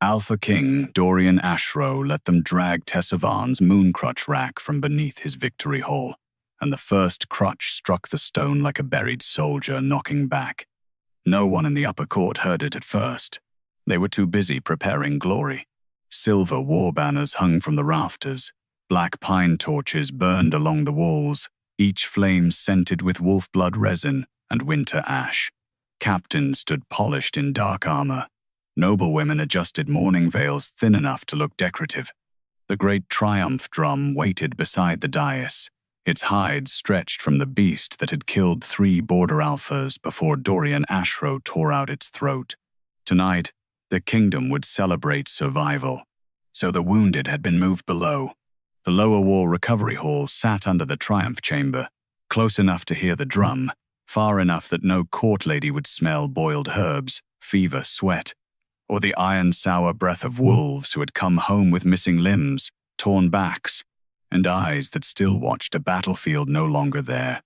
Alpha King Dorian Ashrow let them drag Tessa Varn's Moon Crutch Rack from beneath his victory hall, and the first crutch struck the stone like a buried soldier, knocking back. No one in the upper court heard it at first. They were too busy preparing glory. Silver war banners hung from the rafters. Black pine torches burned along the walls, each flame scented with wolf blood resin and winter ash. Captains stood polished in dark armor. Noblewomen adjusted mourning veils thin enough to look decorative. The great triumph drum waited beside the dais, its hide stretched from the beast that had killed 3 border alphas before Dorian Ashrow tore out its throat. Tonight, the kingdom would celebrate survival. So the wounded had been moved below. The lower wall recovery hall sat under the triumph chamber, close enough to hear the drum, far enough that no court lady would smell boiled herbs, fever, sweat, or the iron-sour breath of wolves who had come home with missing limbs, torn backs, and eyes that still watched a battlefield no longer there.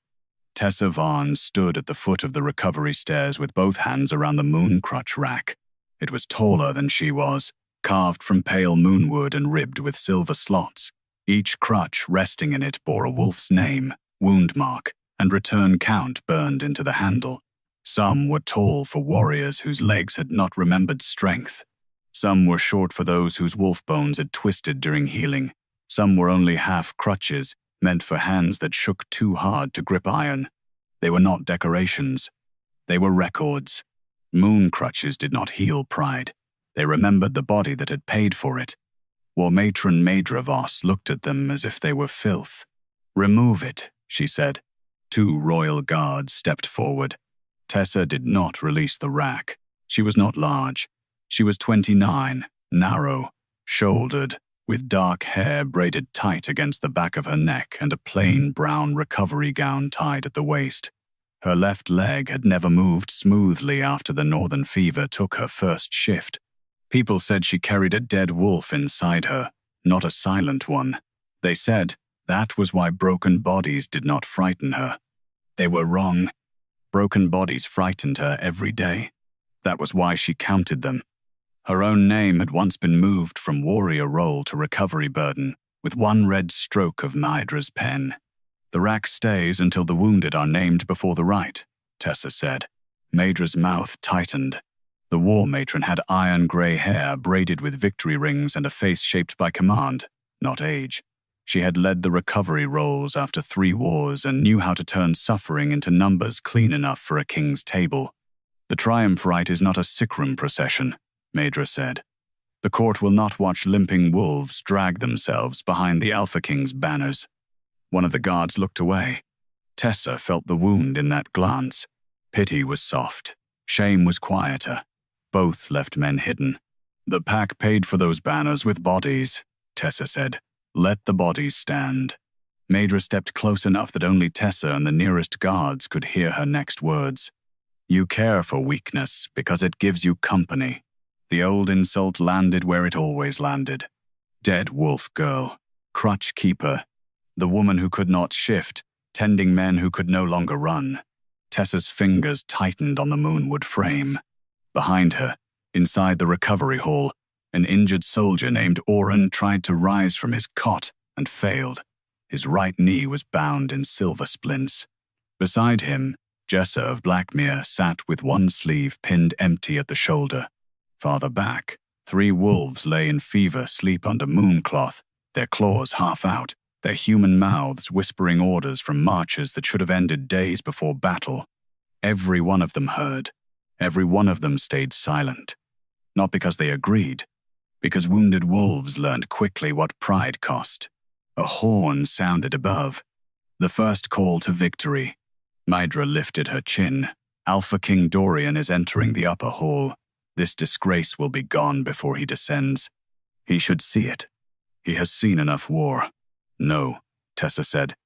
Tessa Varn stood at the foot of the recovery stairs with both hands around the Moon Crutch Rack. It was taller than she was, carved from pale moonwood and ribbed with silver slots. Each crutch resting in it bore a wolf's name, wound mark, and return count burned into the handle. Some were tall for warriors whose legs had not remembered strength. Some were short for those whose wolf bones had twisted during healing. Some were only half crutches, meant for hands that shook too hard to grip iron. They were not decorations. They were records. Moon crutches did not heal pride. They remembered the body that had paid for it. War Matron Maedra Voss looked at them as if they were filth. "Remove it," she said. 2 royal guards stepped forward. Tessa did not release the rack. She was not large. She was 29, narrow, shouldered, with dark hair braided tight against the back of her neck and a plain brown recovery gown tied at the waist. Her left leg had never moved smoothly after the northern fever took her first shift. People said she carried a dead wolf inside her, not a silent one. They said that was why broken bodies did not frighten her. They were wrong. Broken bodies frightened her every day. That was why she counted them. Her own name had once been moved from warrior role to recovery burden, with one red stroke of Maedra's pen. "The rack stays until the wounded are named before the rite," Tessa said. Maedra's mouth tightened. The war matron had iron-gray hair braided with victory rings and a face shaped by command, not age. She had led the recovery roles after 3 wars and knew how to turn suffering into numbers clean enough for a king's table. "The triumph rite is not a sickroom procession," Maedra said. "The court will not watch limping wolves drag themselves behind the Alpha King's banners." One of the guards looked away. Tessa felt the wound in that glance. Pity was soft. Shame was quieter. Both left men hidden. "The pack paid for those banners with bodies," Tessa said. "Let the bodies stand." Maedra stepped close enough that only Tessa and the nearest guards could hear her next words. "You care for weakness because it gives you company." The old insult landed where it always landed. Dead wolf girl, crutch keeper, the woman who could not shift, tending men who could no longer run. Tessa's fingers tightened on the moonwood frame. Behind her, inside the recovery hall, an injured soldier named Oren tried to rise from his cot and failed. His right knee was bound in silver splints. Beside him, Jessa of Blackmere sat with one sleeve pinned empty at the shoulder. Farther back, 3 wolves lay in fever sleep under mooncloth, their claws half out, their human mouths whispering orders from marches that should have ended days before battle. Every one of them heard. Every one of them stayed silent. Not because they agreed, because wounded wolves learned quickly what pride cost. A horn sounded above. The first call to victory. Maedra lifted her chin. "Alpha King Dorian is entering the upper hall. This disgrace will be gone before he descends. He should see it. He has seen enough war." "No," Tessa said.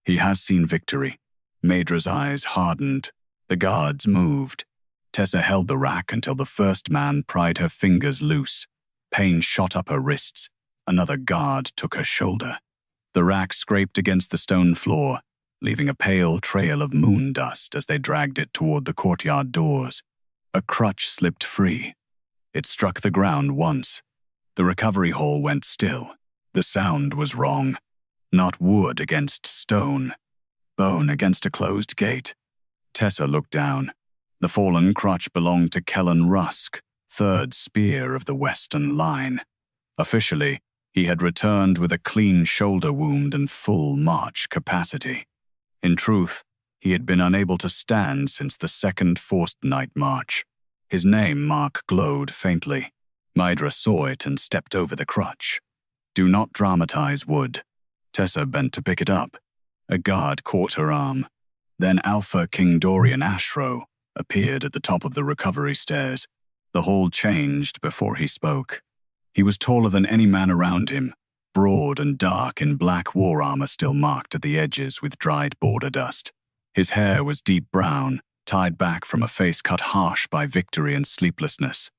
"He has seen victory." Maedra's eyes hardened. The guards moved. Tessa held the rack until the first man pried her fingers loose. Pain shot up her wrists. Another guard took her shoulder. The rack scraped against the stone floor, leaving a pale trail of moon dust as they dragged it toward the courtyard doors. A crutch slipped free. It struck the ground once. The recovery hall went still. The sound was wrong. Not wood against stone. Bone against a closed gate. Tessa looked down. The fallen crutch belonged to Kellen Rusk, third spear of the Western Line. Officially, he had returned with a clean shoulder wound and full march capacity. In truth, he had been unable to stand since the second forced night march. His name mark glowed faintly. Mydra saw it and stepped over the crutch. Do not dramatize wood. Tessa bent to pick it up. A guard caught her arm. Then Alpha King Dorian Ashrow appeared at the top of the recovery stairs. The hall changed before he spoke. He was taller than any man around him, broad and dark in black war armor still marked at the edges with dried border dust. His hair was deep brown, tied back from a face cut harsh by victory and sleeplessness.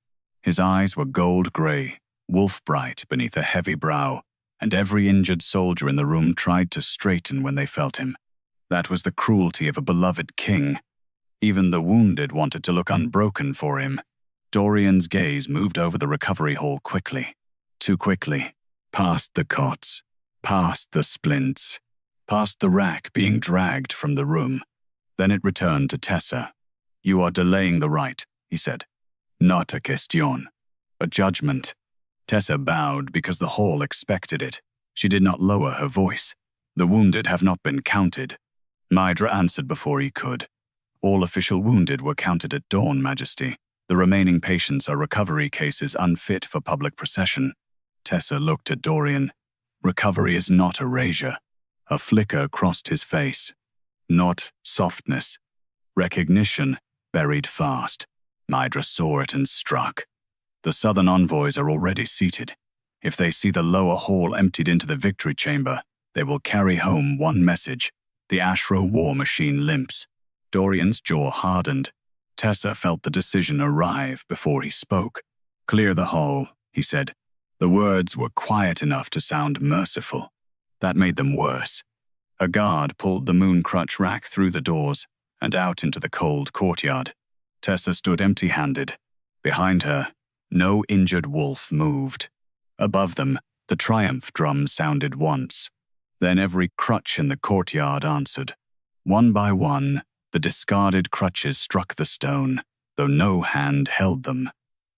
His eyes were gold gray, wolf-bright beneath a heavy brow, and every injured soldier in the room tried to straighten when they felt him. That was the cruelty of a beloved king. Even the wounded wanted to look unbroken for him. Dorian's gaze moved over the recovery hall quickly. Too quickly. Past the cots. Past the splints. Past the rack being dragged from the room. Then it returned to Tessa. "You are delaying the rite," he said. "Not a question. A judgment." Tessa bowed because the hall expected it. She did not lower her voice. "The wounded have not been counted." Mydra answered before he could. "All official wounded were counted at dawn, Majesty. The remaining patients are recovery cases unfit for public procession." Tessa looked at Dorian. "Recovery is not erasure." A flicker crossed his face. "Not softness. Recognition buried fast." Mydra saw it and struck. "The southern envoys are already seated. If they see the lower hall emptied into the victory chamber, they will carry home one message. The Ashrow war machine limps." Dorian's jaw hardened. Tessa felt the decision arrive before he spoke. "Clear the hall," he said. The words were quiet enough to sound merciful. That made them worse. A guard pulled the Moon Crutch Rack through the doors and out into the cold courtyard. Tessa stood empty-handed. Behind her, no injured wolf moved. Above them, the triumph drum sounded once. Then every crutch in the courtyard answered. One by one, the discarded crutches struck the stone, though no hand held them.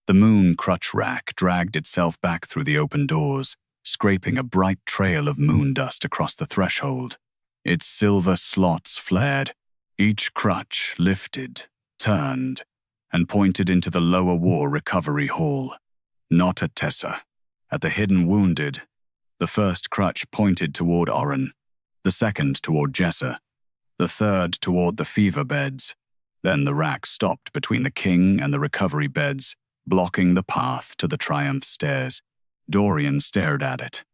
The Moon Crutch Rack dragged itself back through the open doors, scraping a bright trail of moon dust across the threshold. Its silver slots flared. Each crutch lifted, turned, and pointed into the lower war recovery hall. Not at Tessa. At the hidden wounded. The first crutch pointed toward Oren, the second toward Jessa, the third toward the fever beds. Then the rack stopped between the king and the recovery beds, blocking the path to the triumph stairs. Dorian stared at it,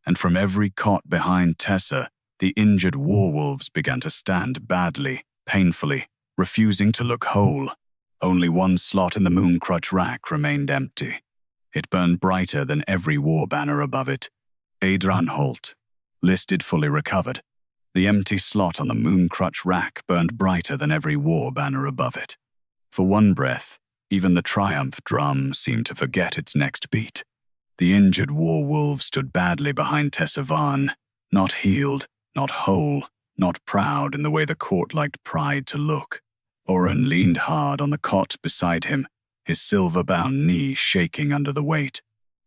and from every cot behind Tessa, the injured warwolves began to stand badly, painfully, refusing to look whole. Only one slot in the Moon Crutch Rack remained empty. It burned brighter than every war banner above it. Adranholt, listed fully recovered. The empty slot on the Moon Crutch Rack burned brighter than every war banner above it. For one breath, even the triumph drum seemed to forget its next beat. The injured warwolf stood badly behind Tessa Varn, not healed, not whole, not proud in the way the court liked pride to look. Oren leaned hard on the cot beside him, his silver-bound knee shaking under the weight.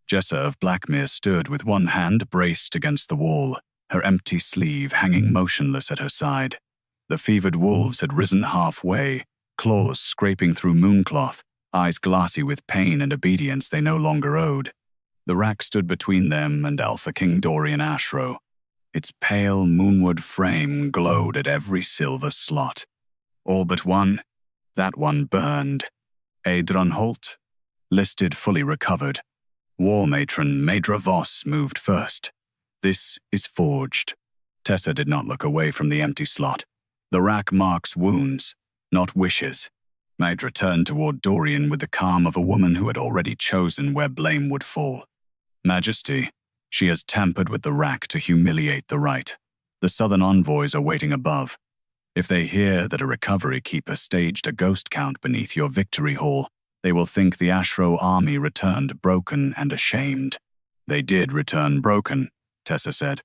Jessa of Blackmere stood with one hand braced against the wall, her empty sleeve hanging motionless at her side. The fevered wolves had risen halfway, claws scraping through mooncloth, eyes glassy with pain and obedience they no longer owed. The rack stood between them and Alpha King Dorian Ashrow. Its pale moonward frame glowed at every silver slot. All but one. That one burned. Adranholt, listed fully recovered. War Matron Maedra Voss moved first. This is forged. Tessa did not look away from the empty slot. The rack marks wounds, not wishes. Maedra turned toward Dorian with the calm of a woman who had already chosen where blame would fall. Majesty, she has tampered with the rack to humiliate the rite. The southern envoys are waiting above. If they hear that a recovery keeper staged a ghost count beneath your victory hall, They will think the Ashrow army returned broken and ashamed. They did return broken, Tessa said.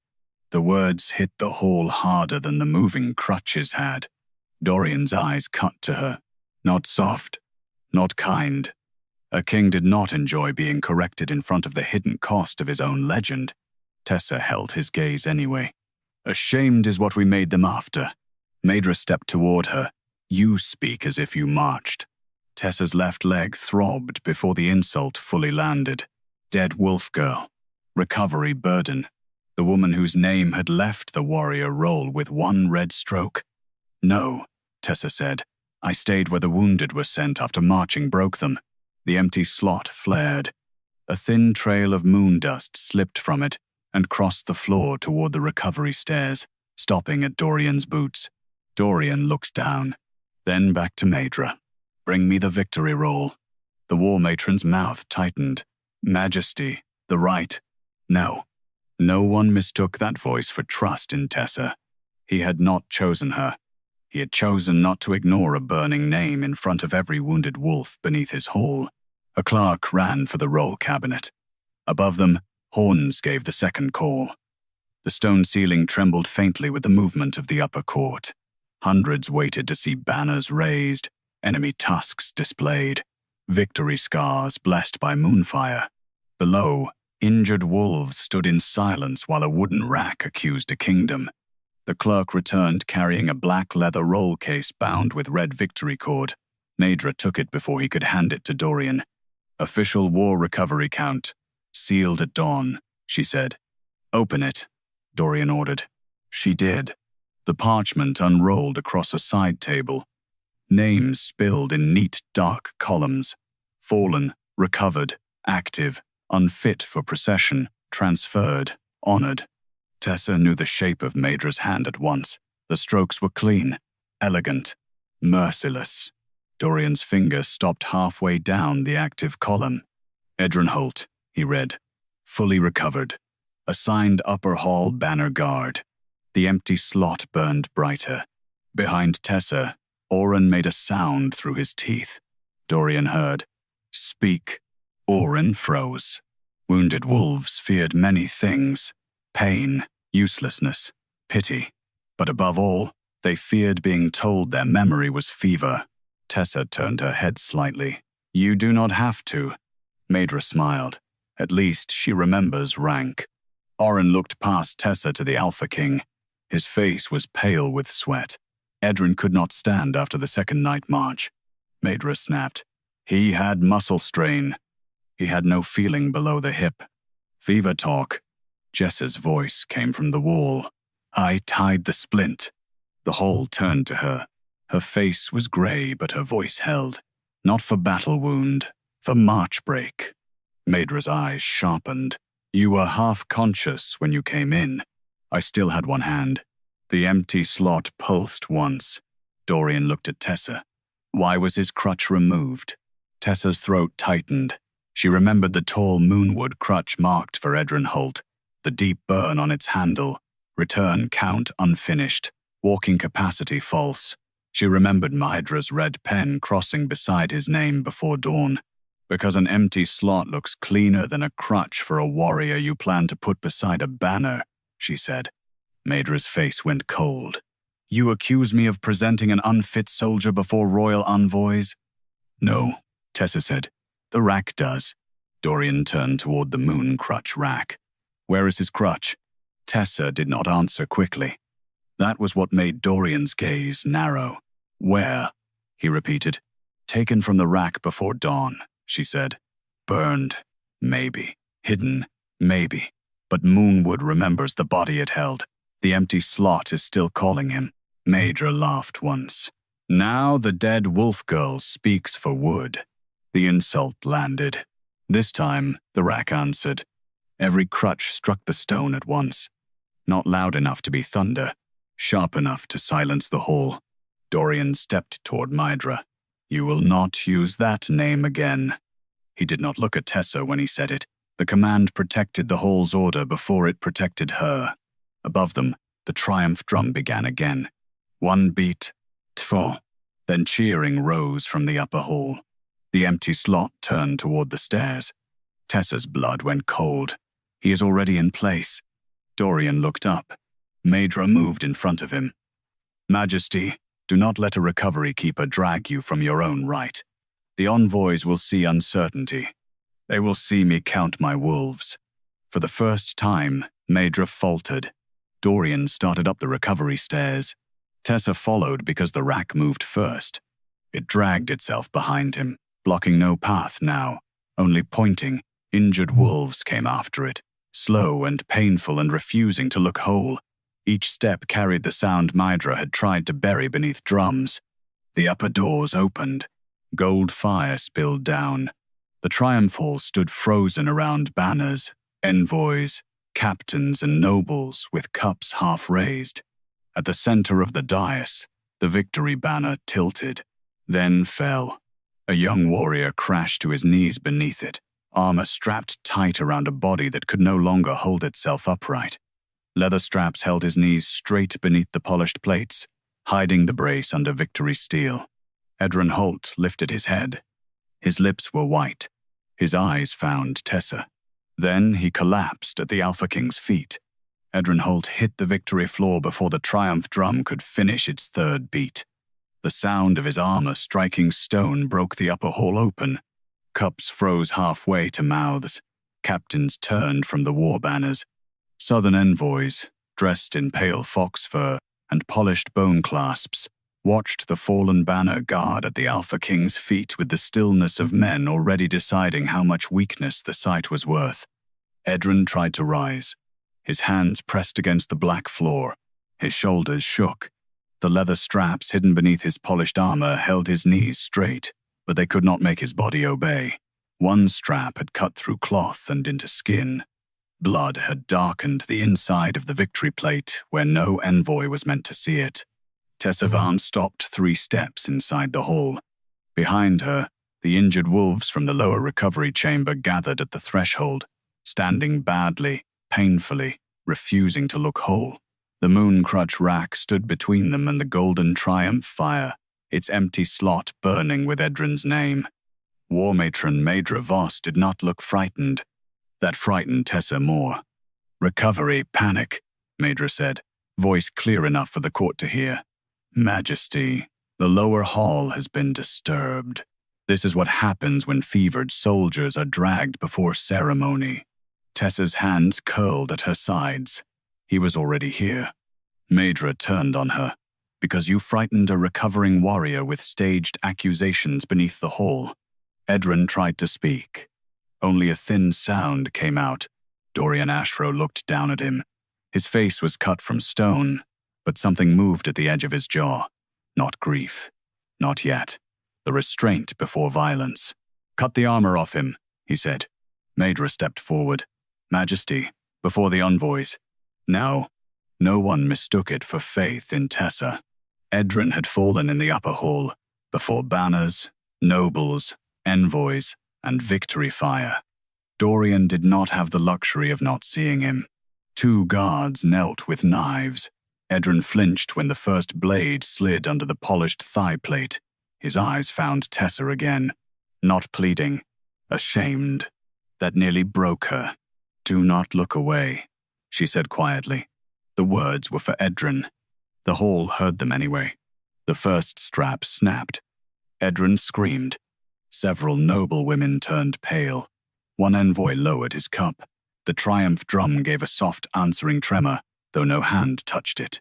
The words hit the hall harder than the moving crutches had. Dorian's eyes cut to her. Not soft, not kind. A king did not enjoy being corrected in front of the hidden cost of his own legend. Tessa held his gaze anyway. Ashamed is what we made them after. Maedra stepped toward her. You speak as if you marched. Tessa's left leg throbbed before the insult fully landed. Dead wolf girl. Recovery burden. The woman whose name had left the warrior role with one red stroke. No, Tessa said. I stayed where the wounded were sent after marching broke them. The empty slot flared. A thin trail of moon dust slipped from it and crossed the floor toward the recovery stairs, stopping at Dorian's boots. Dorian looked down, then back to Maedra. Bring me the victory roll. The war matron's mouth tightened. Majesty, the rite. No. No one mistook that voice for trust in Tessa. He had not chosen her. He had chosen not to ignore a burning name in front of every wounded wolf beneath his hall. A clerk ran for the roll cabinet. Above them, horns gave the second call. The stone ceiling trembled faintly with the movement of the upper court. Hundreds waited to see banners raised, enemy tusks displayed, victory scars blessed by moonfire. Below, injured wolves stood in silence while a wooden rack accused a kingdom. The clerk returned carrying a black leather roll case bound with red victory cord. Maedra took it before he could hand it to Dorian. Official war recovery count. Sealed at dawn, she said. Open it, Dorian ordered. She did. The parchment unrolled across a side table. Names spilled in neat, dark columns. Fallen, recovered, active, unfit for procession, transferred, honored. Tessa knew the shape of Maedra's hand at once. The strokes were clean, elegant, merciless. Dorian's finger stopped halfway down the active column. Edrenholt, he read. Fully recovered. Assigned upper hall banner guard. The empty slot burned brighter. Behind Tessa, Oren made a sound through his teeth. Dorian heard. Speak. Oren froze. Wounded wolves feared many things. Pain, uselessness, pity. But above all, they feared being told their memory was fever. Tessa turned her head slightly. You do not have to. Maedra smiled. At least she remembers rank. Oren looked past Tessa to the Alpha King. His face was pale with sweat. Edren could not stand after the second night march. Maedra snapped. He had muscle strain. He had no feeling below the hip. Fever talk. Jess's voice came from the wall. I tied the splint. The hall turned to her. Her face was gray, but her voice held. Not for battle wound, for march break. Maedra's eyes sharpened. You were half conscious when you came in. I still had one hand. The empty slot pulsed once. Dorian looked at Tessa. Why was his crutch removed? Tessa's throat tightened. She remembered the tall moonwood crutch marked for Edrenholt, the deep burn on its handle, return count unfinished, walking capacity false. She remembered Maedra's red pen crossing beside his name before dawn. Because an empty slot looks cleaner than a crutch for a warrior you plan to put beside a banner, she said. Maedra's face went cold. You accuse me of presenting an unfit soldier before royal envoys? No, Tessa said. The rack does. Dorian turned toward the Moon Crutch Rack. Where is his crutch? Tessa did not answer quickly. That was what made Dorian's gaze narrow. Where? He repeated. Taken from the rack before dawn, she said. Burned, maybe. Hidden, maybe. But Moonwood remembers the body it held. The empty slot is still calling him. Maedra laughed once. Now the dead wolf girl speaks for wood. The insult landed. This time, the rack answered. Every crutch struck the stone at once. Not loud enough to be thunder, sharp enough to silence the hall. Dorian stepped toward Maedra. You will not use that name again. He did not look at Tessa when he said it. The command protected the hall's order before it protected her. Above them, the triumph drum began again. One beat, tfo. Then cheering rose from the upper hall. The empty slot turned toward the stairs. Tessa's blood went cold. He is already in place. Dorian looked up. Maedra moved in front of him. Majesty, do not let a recovery keeper drag you from your own rite. The envoys will see uncertainty. They will see me count my wolves. For the first time, Maedra faltered. Dorian started up the recovery stairs. Tessa followed because the rack moved first. It dragged itself behind him, blocking no path now, only pointing. Injured wolves came after it, slow and painful and refusing to look whole. Each step carried the sound Maedra had tried to bury beneath drums. The upper doors opened. Gold fire spilled down. The Triumph Hall stood frozen around banners, envoys, captains and nobles with cups half raised. At the center of the dais, the victory banner tilted, then fell. A young warrior crashed to his knees beneath it, armor strapped tight around a body that could no longer hold itself upright. Leather straps held his knees straight beneath the polished plates, hiding the brace under victory steel. Edrin Holt lifted his head. His lips were white. His eyes found Tessa. Then he collapsed at the Alpha King's feet. Edrin Holt hit the victory floor before the triumph drum could finish its third beat. The sound of his armor striking stone broke the upper hall open. Cups froze halfway to mouths. Captains turned from the war banners. Southern envoys, dressed in pale fox fur and polished bone clasps, watched the fallen banner guard at the Alpha King's feet with the stillness of men already deciding how much weakness the sight was worth. Edrin tried to rise. His hands pressed against the black floor. His shoulders shook. The leather straps hidden beneath his polished armor held his knees straight, but they could not make his body obey. One strap had cut through cloth and into skin. Blood had darkened the inside of the victory plate where no envoy was meant to see it. Tessa Varn stopped 3 steps inside the hall. Behind her, the injured wolves from the lower recovery chamber gathered at the threshold, standing badly, painfully, refusing to look whole. The Moon Crutch Rack stood between them and the golden triumph fire, its empty slot burning with Edrin's name. War matron Maedra Voss did not look frightened. That frightened Tessa more. "Recovery, panic," Maedra said, voice clear enough for the court to hear. "Majesty, the lower hall has been disturbed. This is what happens when fevered soldiers are dragged before ceremony." Tessa's hands curled at her sides. He was already here. Maedra turned on her. "Because you frightened a recovering warrior with staged accusations beneath the hall." Edrin tried to speak. Only a thin sound came out. Dorian Ashrow looked down at him. His face was cut from stone, but something moved at the edge of his jaw. Not grief. Not yet. The restraint before violence. "Cut the armor off him," he said. Maedra stepped forward. "Majesty, before the envoys." Now, no one mistook it for faith in Tessa. Edrin had fallen in the upper hall, before banners, nobles, envoys, and victory fire. Dorian did not have the luxury of not seeing him. 2 guards knelt with knives. Edrin flinched when the first blade slid under the polished thigh plate. His eyes found Tessa again. Not pleading, ashamed. That nearly broke her. "Do not look away," she said quietly. The words were for Edrin. The hall heard them anyway. The first strap snapped. Edrin screamed. Several noble women turned pale. One envoy lowered his cup. The triumph drum gave a soft answering tremor, though no hand touched it.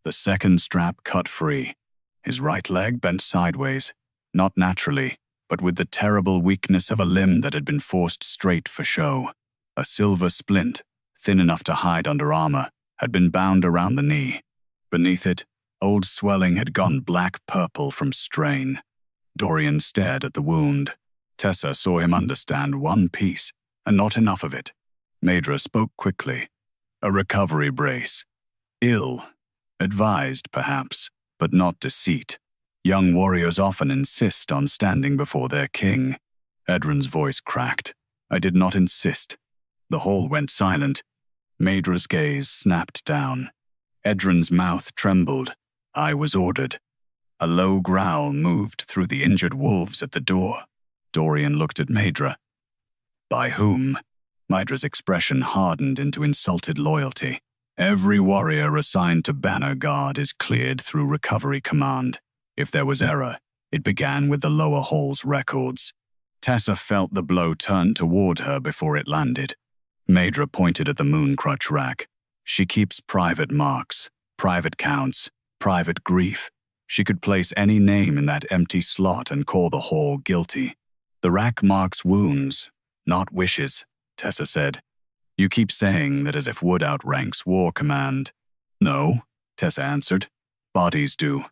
The second strap cut free. His right leg bent sideways, not naturally, but with the terrible weakness of a limb that had been forced straight for show. A silver splint, thin enough to hide under armor, had been bound around the knee. Beneath it, old swelling had gone black-purple from strain. Dorian stared at the wound. Tessa saw him understand one piece, and not enough of it. Maedra spoke quickly. "A recovery brace. Ill. Advised, perhaps, but not deceit. Young warriors often insist on standing before their king." Edrin's voice cracked. "I did not insist." The hall went silent. Maedra's gaze snapped down. Edrin's mouth trembled. "I was ordered." A low growl moved through the injured wolves at the door. Dorian looked at Maedra. By whom? Maedra's expression hardened into insulted loyalty. Every warrior assigned to Banner Guard is cleared through Recovery Command. If there was error, it began with the lower hall's records. Tessa felt the blow turn toward her before it landed. Maedra pointed at the Moon Crutch Rack. She keeps private marks, private counts, private grief. She could place any name in that empty slot and call the hall guilty. The rack marks wounds, not wishes, Tessa said. You keep saying that as if wood outranks war command. No, Tessa answered. Bodies do.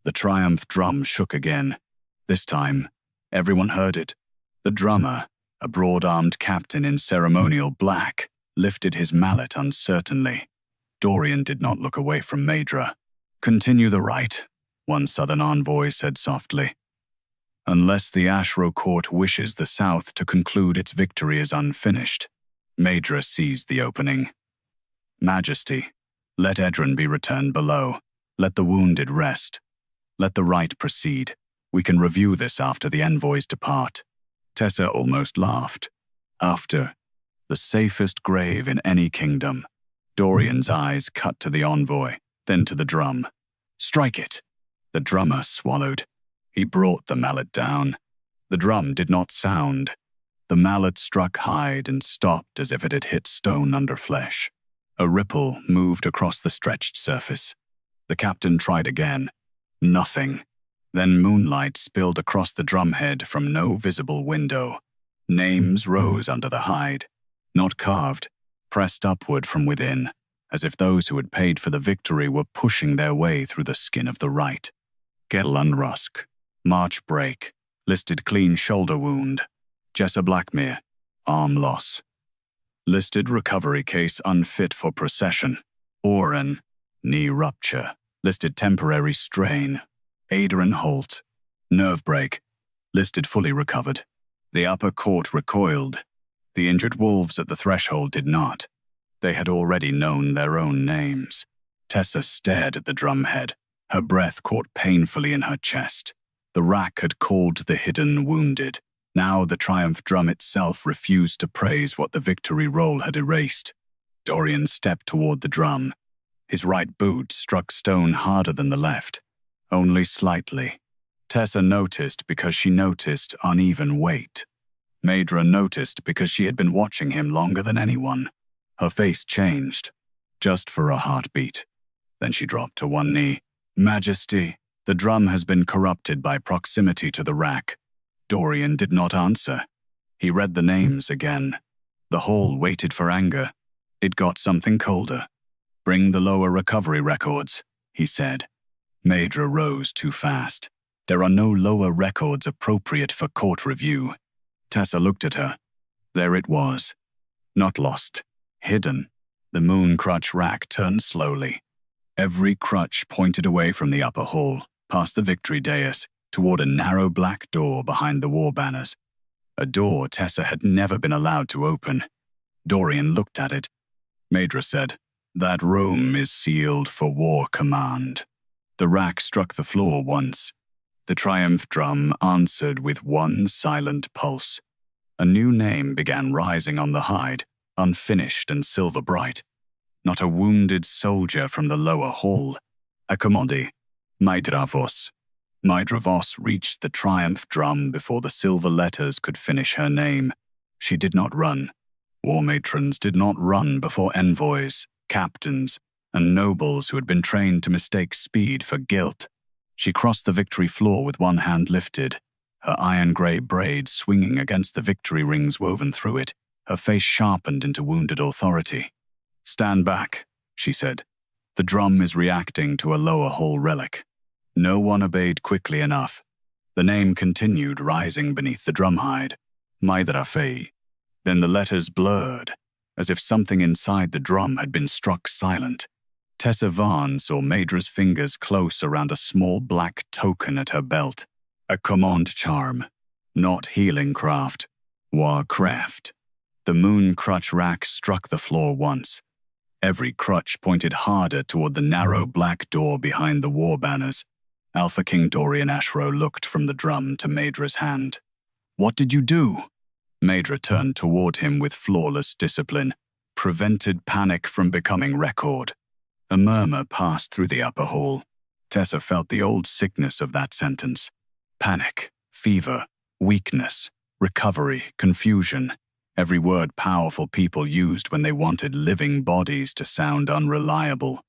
The triumph drum shook again. This time, everyone heard it. The drummer, a broad-armed captain in ceremonial black, lifted his mallet uncertainly. Dorian did not look away from Maedra. Continue the rite, one southern envoy said softly. Unless the Ashrow court wishes the south to conclude its victory is unfinished. Maedra seized the opening. Majesty, let Edron be returned below. Let the wounded rest. Let the rite proceed. We can review this after the envoys depart. Tessa almost laughed. After. The safest grave in any kingdom. Dorian's eyes cut to the envoy, then to the drum. Strike it. The drummer swallowed. He brought the mallet down. The drum did not sound. The mallet struck hide and stopped as if it had hit stone under flesh. A ripple moved across the stretched surface. The captain tried again. Nothing. Then moonlight spilled across the drumhead from no visible window. Names rose under the hide, not carved, pressed upward from within, as if those who had paid for the victory were pushing their way through the skin of the rite. Gedlan Rusk, March Break, listed clean shoulder wound. Jessa Blackmere, arm loss. Listed recovery case unfit for procession. Oren, knee rupture. Listed temporary strain. Adrian Holt, nerve break. Listed fully recovered. The upper court recoiled. The injured wolves at the threshold did not. They had already known their own names. Tessa stared at the drumhead. Her breath caught painfully in her chest. The rack had called the hidden wounded. Now the triumph drum itself refused to praise what the victory roll had erased. Dorian stepped toward the drum. His right boot struck stone harder than the left. Only slightly. Tessa noticed because she noticed uneven weight. Maedra noticed because she had been watching him longer than anyone. Her face changed, just for a heartbeat. Then she dropped to one knee. Majesty, the drum has been corrupted by proximity to the rack. Dorian did not answer. He read the names again. The hall waited for anger. It got something colder. Bring the lower recovery records, he said. Maedra rose too fast. There are no lower records appropriate for court review. Tessa looked at her. There it was. Not lost. Hidden. The Moon Crutch Rack turned slowly. Every crutch pointed away from the upper hall, past the victory dais, toward a narrow black door behind the war banners. A door Tessa had never been allowed to open. Dorian looked at it. Maedra said, That room is sealed for war command. The rack struck the floor once. The triumph drum answered with one silent pulse. A new name began rising on the hide, unfinished and silver bright. Not a wounded soldier from the lower hall. A commodity. Maedra Voss. Maedra Voss reached the triumph drum before the silver letters could finish her name. She did not run. War matrons did not run before envoys, captains, and nobles who had been trained to mistake speed for guilt. She crossed the victory floor with one hand lifted, her iron-gray braid swinging against the victory rings woven through it, her face sharpened into wounded authority. Stand back, she said. The drum is reacting to a lower hall relic. No one obeyed quickly enough. The name continued rising beneath the drumhide. Maedra Fei. Then the letters blurred, as if something inside the drum had been struck silent. Tessa Varn saw Maedra's fingers close around a small black token at her belt. A command charm. Not healing craft. War craft. The Moon Crutch Rack struck the floor once. Every crutch pointed harder toward the narrow black door behind the war banners. Alpha King Dorian Ashrow looked from the drum to Maedra's hand. What did you do? Maedra turned toward him with flawless discipline, prevented panic from becoming record. A murmur passed through the upper hall. Tessa felt the old sickness of that sentence. Panic, fever, weakness, recovery, confusion. Every word powerful people used when they wanted living bodies to sound unreliable.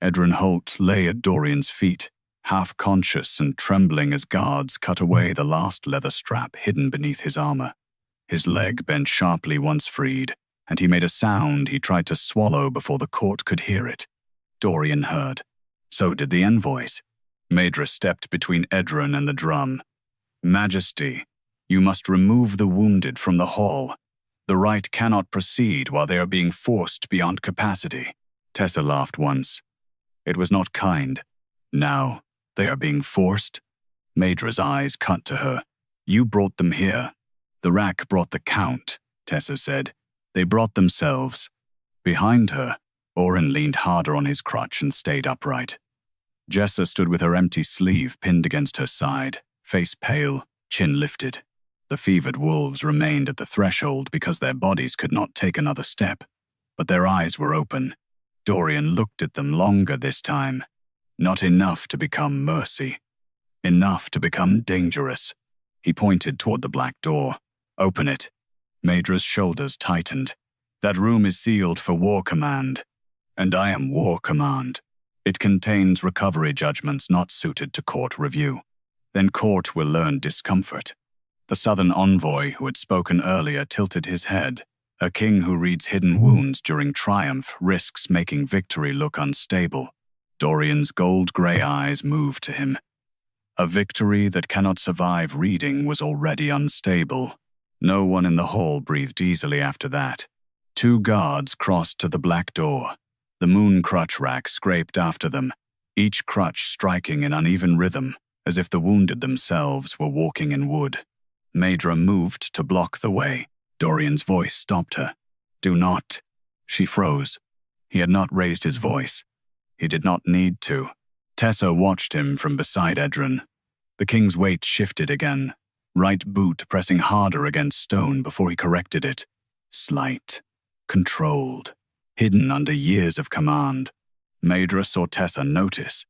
Edrin Holt lay at Dorian's feet, half conscious and trembling as guards cut away the last leather strap hidden beneath his armor. His leg bent sharply once freed, and he made a sound he tried to swallow before the court could hear it. Dorian heard. So did the envoys. Maedra stepped between Edrin and the drum. Majesty, you must remove the wounded from the hall. The rite cannot proceed while they are being forced beyond capacity. Tessa laughed once. It was not kind. Now, they are being forced? Maedra's eyes cut to her. You brought them here. The rack brought the count, Tessa said. They brought themselves. Behind her, Orin leaned harder on his crutch and stayed upright. Jessa stood with her empty sleeve pinned against her side, face pale, chin lifted. The fevered wolves remained at the threshold because their bodies could not take another step, but their eyes were open. Dorian looked at them longer this time. Not enough to become mercy. Enough to become dangerous. He pointed toward the black door. Open it. Maedra's shoulders tightened. That room is sealed for War Command. And I am War Command. It contains recovery judgments not suited to court review. Then court will learn discomfort. The southern envoy who had spoken earlier tilted his head. A king who reads hidden wounds during triumph risks making victory look unstable. Dorian's gold-gray eyes moved to him. A victory that cannot survive reading was already unstable. No one in the hall breathed easily after that. 2 guards crossed to the black door. The Moon Crutch Rack scraped after them, each crutch striking in uneven rhythm, as if the wounded themselves were walking in wood. Maedra moved to block the way. Dorian's voice stopped her. Do not. She froze. He had not raised his voice. He did not need to. Tessa watched him from beside Edrin. The king's weight shifted again, right boot pressing harder against stone before he corrected it. Slight, controlled, hidden under years of command. Maedra saw Tessa notice.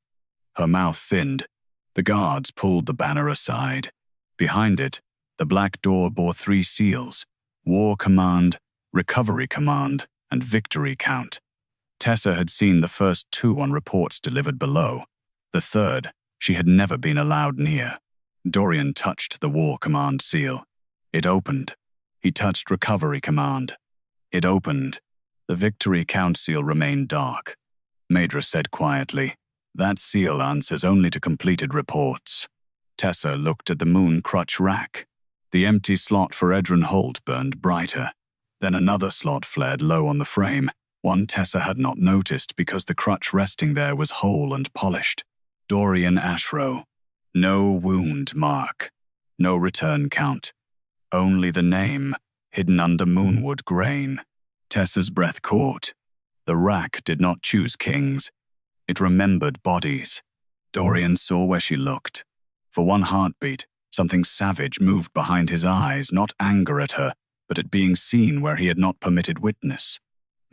Her mouth thinned. The guards pulled the banner aside. Behind it, the black door bore 3 seals: War Command, Recovery Command, and Victory Count. Tessa had seen the first 2 on reports delivered below. The third, she had never been allowed near. Dorian touched the War Command seal. It opened. He touched Recovery Command. It opened. The Victory Count seal remained dark. Maedra said quietly, that seal answers only to completed reports. Tessa looked at the Moon Crutch Rack. The empty slot for Edrin Holt burned brighter. Then another slot flared low on the frame, one Tessa had not noticed because the crutch resting there was whole and polished. Dorian Ashrow. No wound mark. No return count. Only the name, hidden under moonwood grain. Tessa's breath caught. The rack did not choose kings. It remembered bodies. Dorian saw where she looked. For one heartbeat, something savage moved behind his eyes, not anger at her, but at being seen where he had not permitted witness.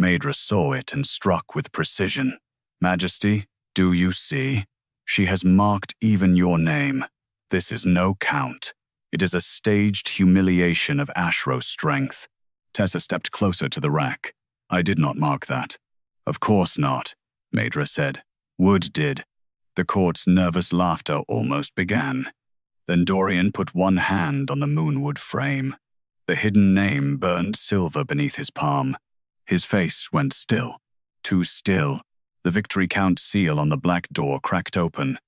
Maedra saw it and struck with precision. Majesty, do you see? She has marked even your name. This is no count. It is a staged humiliation of Ashrow's strength. Tessa stepped closer to the rack. I did not mark that. Of course not, Maedra said. Wood did. The court's nervous laughter almost began. Then Dorian put one hand on the moonwood frame. The hidden name burned silver beneath his palm. His face went still. Too still. The Victory Count seal on the black door cracked open.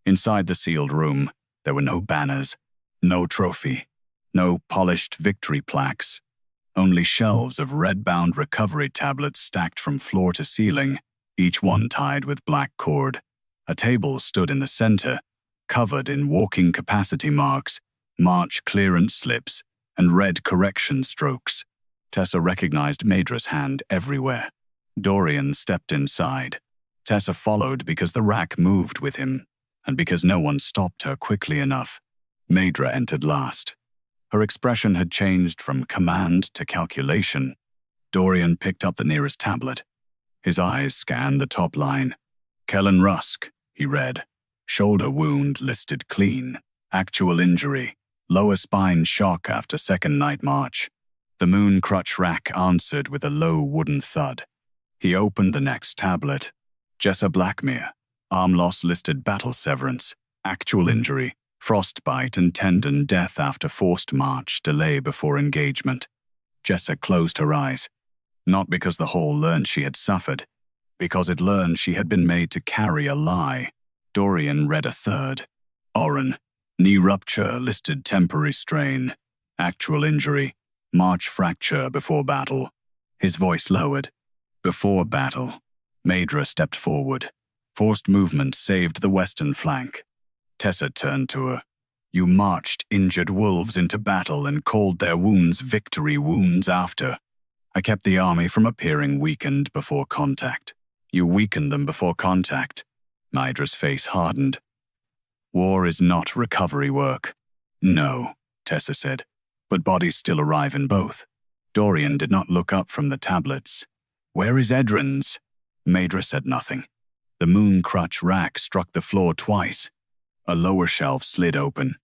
Inside the sealed room, there were no banners, no trophy, no polished victory plaques. Only shelves of red-bound recovery tablets stacked from floor to ceiling, each one tied with black cord. A table stood in the center, covered in walking capacity marks, march clearance slips, and red correction strokes. Tessa recognized Maedra's hand everywhere. Dorian stepped inside. Tessa followed because the rack moved with him, and because no one stopped her quickly enough. Maedra entered last. Her expression had changed from command to calculation. Dorian picked up the nearest tablet. His eyes scanned the top line. Kellen Rusk, he read. Shoulder wound listed clean. Actual injury. Lower spine shock after second night march. The Moon Crutch Rack answered with a low wooden thud. He opened the next tablet. Jessa Blackmere. Arm loss listed battle severance. Actual injury. Frostbite and tendon death after forced march, delay before engagement. Jessa closed her eyes. Not because the Hall learned she had suffered. Because it learned she had been made to carry a lie. Dorian read a third. Oren. Knee rupture listed temporary strain. Actual injury. March fracture before battle. His voice lowered. Before battle. Maedra stepped forward. Forced movement saved the western flank. Tessa turned to her. You marched injured wolves into battle and called their wounds victory wounds after. I kept the army from appearing weakened before contact. You weakened them before contact. Maedra's face hardened. War is not recovery work. No, Tessa said, but bodies still arrive in both. Dorian did not look up from the tablets. Where is Edrin's? Maedra said nothing. The Moon Crutch Rack struck the floor twice. A lower shelf slid open.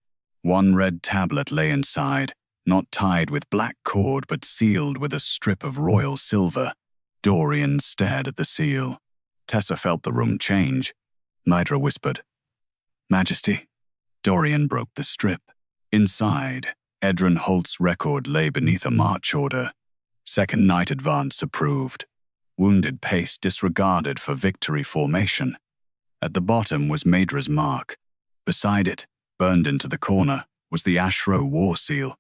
One red tablet lay inside, not tied with black cord but sealed with a strip of royal silver. Dorian stared at the seal. Tessa felt the room change. Maedra whispered, Majesty. Dorian broke the strip. Inside, Edrin Holt's record lay beneath a march order. Second night advance approved. Wounded pace disregarded for victory formation. At the bottom was Maedra's mark. Beside it, burned into the corner, was the Ashrow war seal.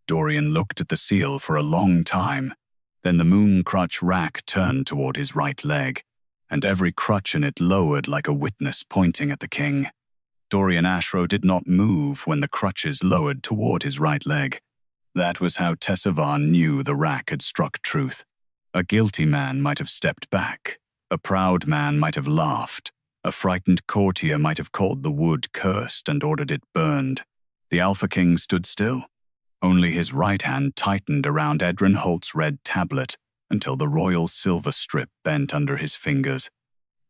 Dorian looked at the seal for a long time. Then the Moon Crutch Rack turned toward his right leg, and every crutch in it lowered like a witness pointing at the king. Dorian Ashrow did not move when the crutches lowered toward his right leg. That was how Tessa Varn knew the rack had struck truth. A guilty man might have stepped back. A proud man might have laughed. A frightened courtier might have called the wood cursed and ordered it burned. The Alpha King stood still. Only his right hand tightened around Edrin Holt's red tablet until the royal silver strip bent under his fingers.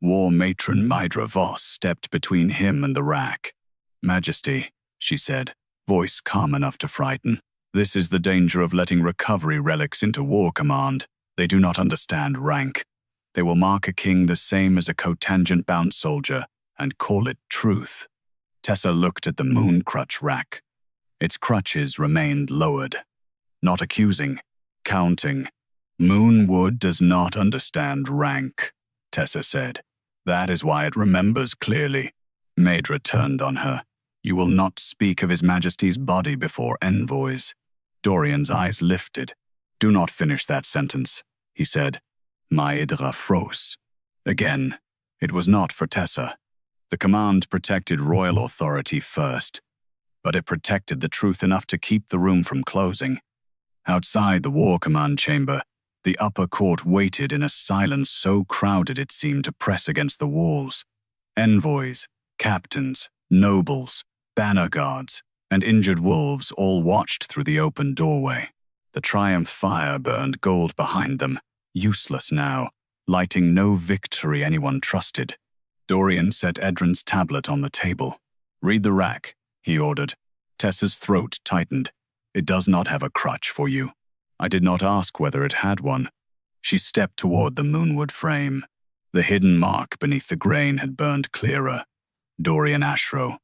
War matron Maedra Voss stepped between him and the rack. Majesty, she said, voice calm enough to frighten. This is the danger of letting recovery relics into war command. They do not understand rank. They will mark a king the same as a cotangent-bound soldier and call it truth. Tessa looked at the Moon Crutch Rack. Its crutches remained lowered. Not accusing, counting. Moonwood does not understand rank, Tessa said. That is why it remembers clearly. Maedra turned on her. You will not speak of His Majesty's body before envoys. Dorian's eyes lifted. Do not finish that sentence, he said. Maedra froze. Again, it was not for Tessa. The command protected royal authority first, but it protected the truth enough to keep the room from closing. Outside the war command chamber, the upper court waited in a silence so crowded it seemed to press against the walls. Envoys, captains, nobles, banner guards, and injured wolves all watched through the open doorway. The triumph fire burned gold behind them, useless now, lighting no victory anyone trusted. Dorian set Edrin's tablet on the table. Read the rack, he ordered. Tessa's throat tightened. It does not have a crutch for you. I did not ask whether it had one. She stepped toward the moonwood frame. The hidden mark beneath the grain had burned clearer. Dorian Ashrow.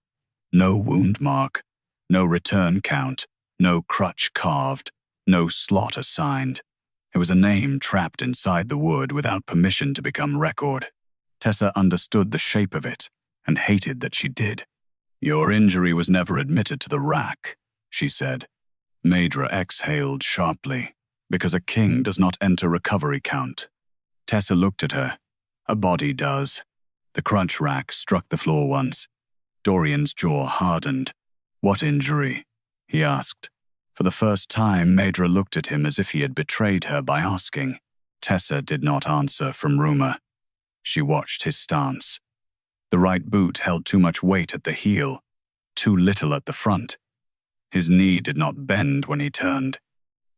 No wound mark. No return count. No crutch carved. No slot assigned. It was a name trapped inside the wood without permission to become record. Tessa understood the shape of it and hated that she did. Your injury was never admitted to the rack, she said. Maedra exhaled sharply, because a king does not enter recovery count. Tessa looked at her. A body does. The crutch rack struck the floor once. Dorian's jaw hardened. What injury? He asked. For the first time, Maedra looked at him as if he had betrayed her by asking. Tessa did not answer from rumor. She watched his stance. The right boot held too much weight at the heel, too little at the front. His knee did not bend when he turned.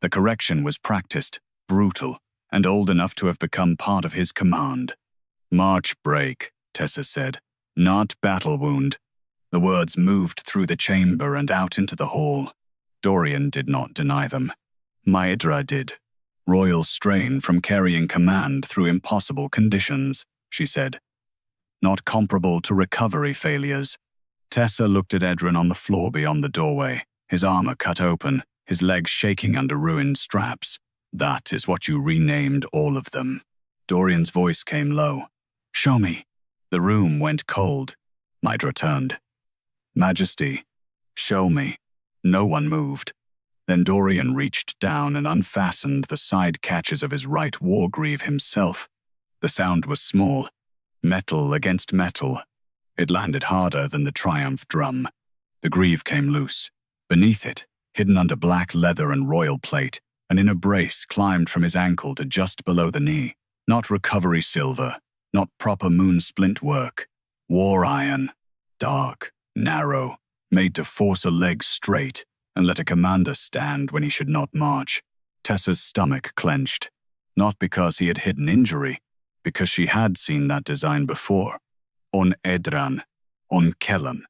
The correction was practiced, brutal, and old enough to have become part of his command. "March break," Tessa said, "not battle wound." The words moved through the chamber and out into the hall. Dorian did not deny them. Maedra did. "Royal strain from carrying command through impossible conditions," she said. "Not comparable to recovery failures." Tessa looked at Edrin on the floor beyond the doorway, his armor cut open, his legs shaking under ruined straps. "That is what you renamed all of them." Dorian's voice came low. "Show me." The room went cold. Maedra turned. "Majesty, show me." No one moved. Then Dorian reached down and unfastened the side catches of his right wargreave himself. The sound was small, metal against metal. It landed harder than the triumph drum. The greave came loose. Beneath it, hidden under black leather and royal plate, an inner brace climbed from his ankle to just below the knee. Not recovery silver, not proper moon splint work. War iron. Dark, narrow, made to force a leg straight and let a commander stand when he should not march. Tessa's stomach clenched. Not because he had hidden injury, because she had seen that design before. On Edran, on Kellan,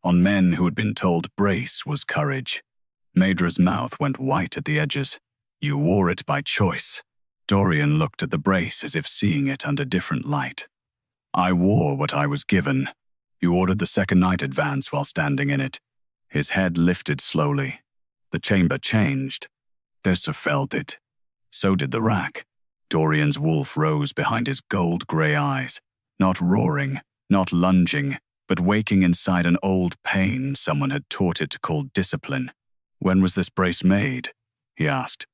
on men who had been told brace was courage. Maedra's mouth went white at the edges. "You wore it by choice." Dorian looked at the brace as if seeing it under different light. "I wore what I was given. You ordered the second night advance while standing in it." His head lifted slowly. The chamber changed. Tessa felt it. So did the rack. Dorian's wolf rose behind his gold-gray eyes, not roaring, not lunging, but waking inside an old pain someone had taught it to call discipline. "When was this brace made?" he asked.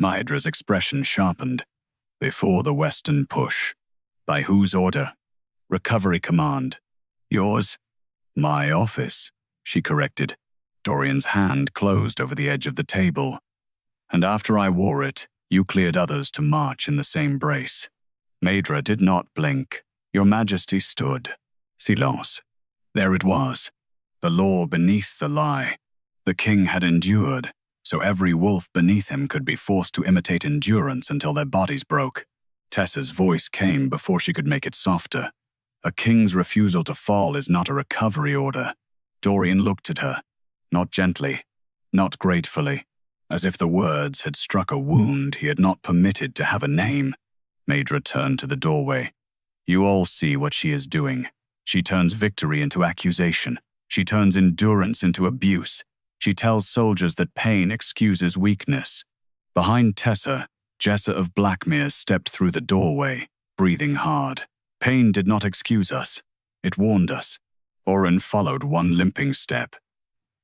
Maedra's expression sharpened. "Before the Western push." "By whose order?" "Recovery command." "Yours?" "My office," she corrected. Dorian's hand closed over the edge of the table. "And after I wore it, you cleared others to march in the same brace." Maedra did not blink. "Your Majesty stood." Silence. There it was. The law beneath the lie. The king had endured, so every wolf beneath him could be forced to imitate endurance until their bodies broke. Tessa's voice came before she could make it softer. "A king's refusal to fall is not a recovery order." Dorian looked at her. Not gently, not gratefully, as if the words had struck a wound he had not permitted to have a name. Maedra turned to the doorway. "You all see what she is doing. She turns victory into accusation. She turns endurance into abuse. She tells soldiers that pain excuses weakness." Behind Tessa, Jessa of Blackmere stepped through the doorway, breathing hard. Pain did not excuse us. It warned us. Oren followed one limping step.